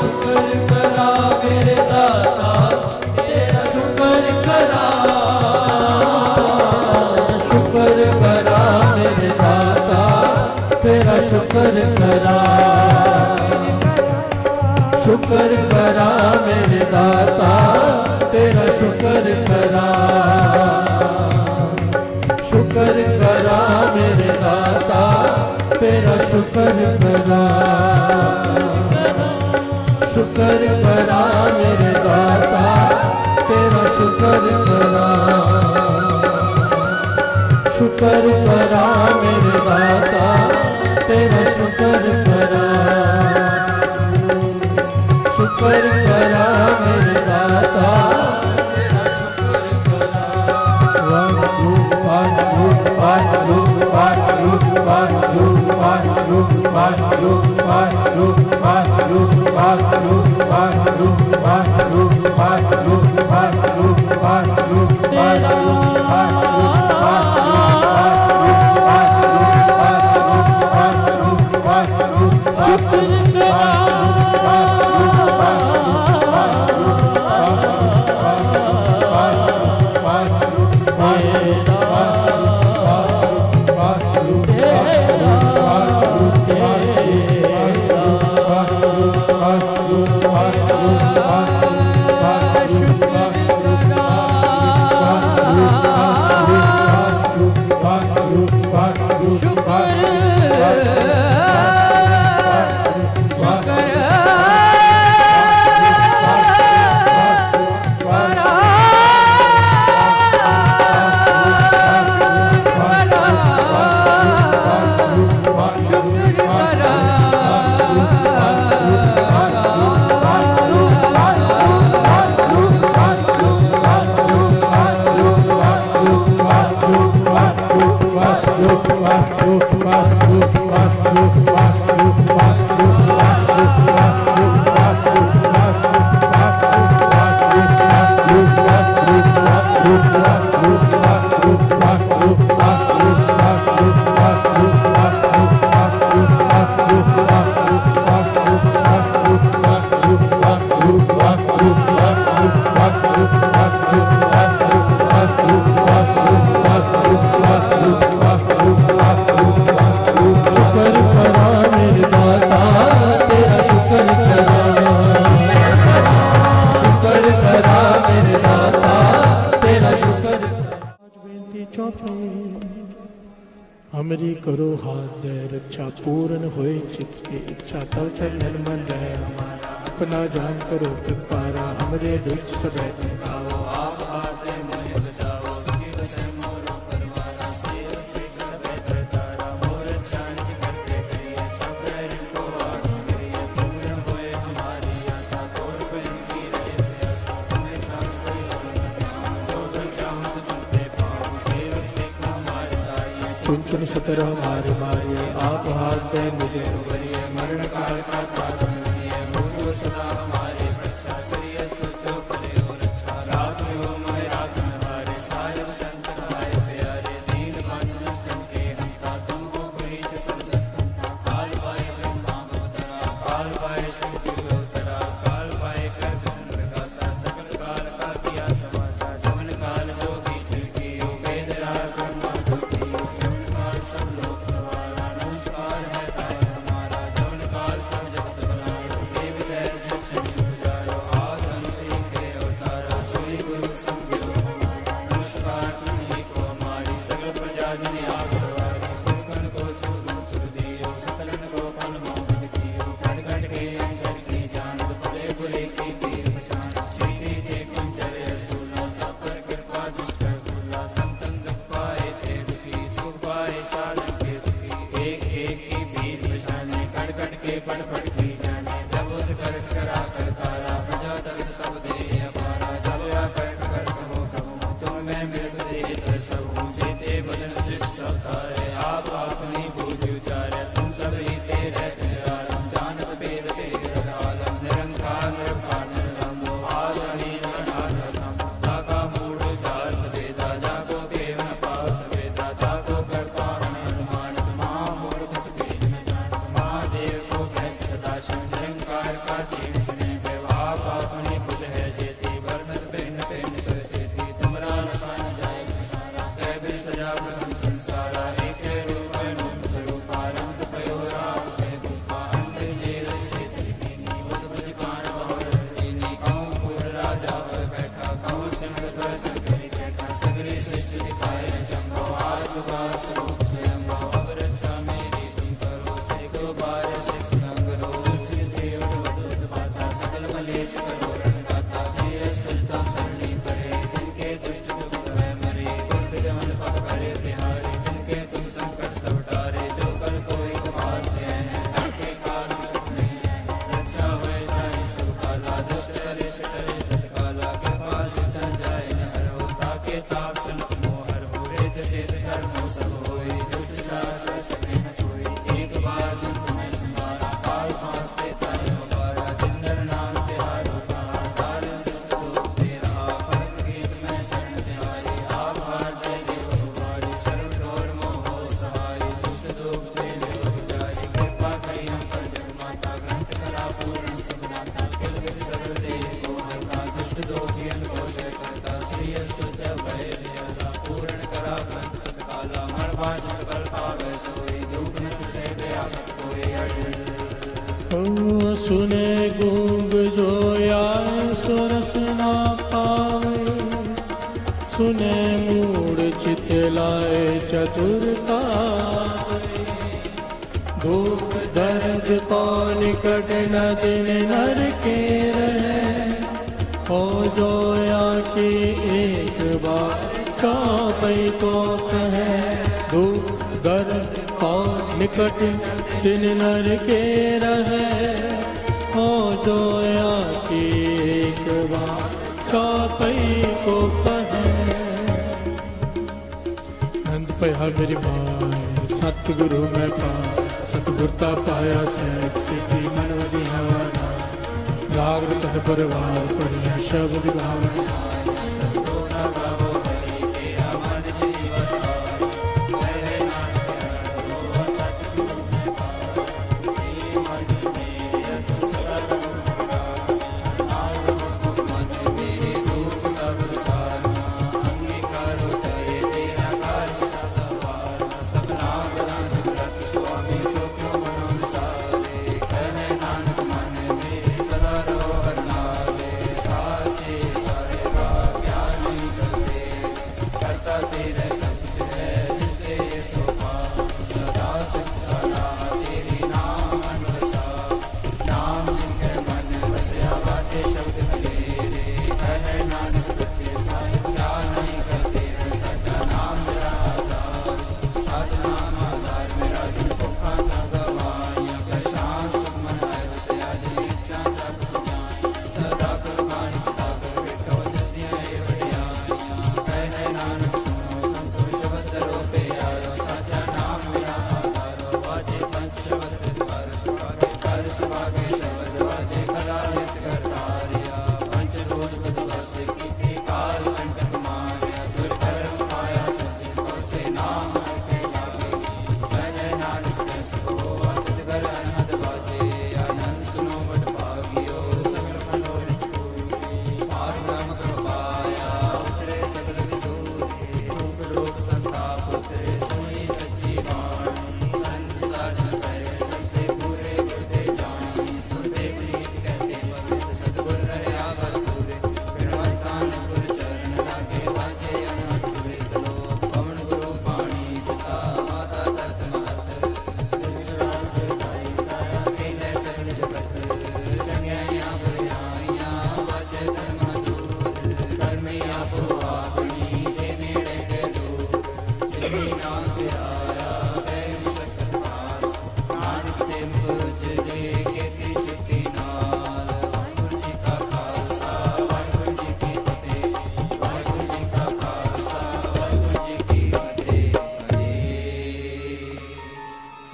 शुक्र करा मेरे दाता तेरा शुक्र करा, शुक्र करा मेरे दाता तेरा शुक्र करा, शुक्र करा मेरे दाता तेरा शुक्र करा, शुक्र करा मेरे दाता तेरा शुक्र करा, शुक्र करा मेरे दाता तेरा शुक्र करा, शुक्र करा मेरे दाता तेरा शुक्र करा, शुक्र करा मेरे दाता तेरा शुक्र करा। वाहिगुरु वाहिगुरु वाहिगुरु वाहिगुरु वाहिगुरु वाहिगुरु वाहिगुरु वाहिगुरु वाहिगुरु वाहिगुरु वाहिगुरु वाहिगुरु वाहिगुरु वाहिगुरु वाहिगुरु वाहिगुरु हमरी करो हाथ दे रक्षा पूर्ण होए चित के इच्छा तव चरण मन रहे अपना जान करो प्रपारा हमरे दुष्ट सब आओ आप हाथ मोहि बचाओ सखी बसे मोरो परवारा सेव सिख सबे करतारा मोर चांच करते करिए सब बैर को आस करिए पूर्ण होए हमारी आशा तोर को इनकी रहे प्यासा तुम्हें सब कोई जो बचाओ सुनते पाओ सेव सिख हमारे ताइए चुन चुन सतरा मारे मारिए आप हाथ दे मुझे बलिए मरण काल का त्रास मिलिए मुझको सदा हमारे रक्षा श्री अस्तु जो करे हो रक्षा रात में हो मैं रात में हारे सायब संत सहाय प्यारे दीन मान दुष्टन के हंता तुमको पुरी चतुर्दशकंता काल पाए ब्रह्मा अवतरा काल पाए शक्ति अवतरा काल पाए कर विष्णु प्रकाशा सकल काल का किया तमाशा जमन काल जोगी शिव की वेद राग ब्रह्मा ज्योति जमन काल सब लोग सवारा नमस्कार है ताय हमारा जमन काल सब जगत बनायो देव दैव जक्षण पुजायो आद अंत एक है अवतारा सोई गुरु संगिरो हमारा नमस्कार तुझी को हमारी सकल प्रजा जन आप सवारी सुरकन को सुरगुण सुर दियो सकलन को फल मोहित कियो कट कट के अंतर की जान भले बुरे की तीर बचान जीते थे कंचर असूला सब पर कृपा दुष्ट भूला संतन दुख पाए ते दुखी सुख पाए साधन के सुखी एक एक की भीड़ बचाने कट कट के पट पट की जाने जब उद कर करा कर तारा प्रजा तब तब दे अपारा जब या कर कर कहो कहो तुम मैं मृग दे तो सब जेते बदन शिष्ट अवतारे आप अपनी बूझ उचारे तुम सब ही तेरे आलम जानत भेद भेद आलम निरंकार निर्भान लंबो आदि अनाथ सम ताका मूढ़ जात वेदा जाको केवल पात वेदा ताको कर पावन अनुमानत महामूढ़ कुछ भेद न जानत महादेव को भक्त सदा शिव निरंकार का जीवित ने व्यवहार अपने खुद है जेती वर्णत भिन्न भिन्न करते थी तुमरा लता न जाए सारा कैबे सजा प्रथम संसारा एक रूप रूप स्वरूपा रंग पयो रात पे रूपा अंत जेल से तजकीनी उस बज पान बहुर दीनी कहूँ पूर राजा पर बैठा कहूँ सिमर पर सकरी बैठा सगरी सृष्टि दिखाए जंगो आज का स्वरूप स्वयं अब रक्षा मेरी तुम करो सिखो बार सिख संग रो दुष्ट देव वदुत पाता सकल मलेश करो रणदाता श्री अस्तुता सरणी परे जिनके दुष्ट दुख है मरे दुर्ग जमन पग भरे बिहारी जिनके तुम संकट सब टारे जो कल कोई कमाते हैं उनके काल नहीं है रक्षा हुए जाए सब काला दुष्ट अरिष्ट करे तत्काला कृपा दुष्ट जाए न हरो ताके ताप तन मोहर हो वेद शेष कर्म सब होई दुष्ट शास्त्र सके न कोई एक बार जब तुम्हें संभाला काल फांस देता है उबारा जिंदर नाम तिहारो कहा तार दुष्ट दोष तेरा भरत गीत में शरण तिहारी आप हाथ दे देव उबारी सर्व डोर मोह सहाय दुष्ट दोष ते देव विचारी कृपा करी हम पर जग माता ग्रंथ करा पूर्ण सब नाता किल विद सगल देह को हरता दुष्ट दोषी अनकोश करता श्री अस्तु जय भय विहरा पूर्ण करा ग्रंथ तत्काला मर भाषण कल पावे सोई दुख न से व्यापक कोई अड़ सुने गूंग सुने मूढ़ चित लाए चतुरता दुख दर्द को निकट न दिन नर के रहे हो जोया कि एक बार चौपई को कहे दुख दर्द को निकट दिन नर के रहे हो जोया कि एक बार चौपई को कहे। नंद पया मेरी माए सतगुरु मैं पा सतगुरता पाया सैत सिद्धि मन वजी हवाना जागृत है परिवार पढ़िया शब्द गावना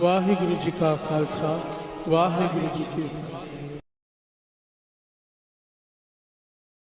वाहिगुरु जी का खालसा वाहिगुरु जी की फतेह।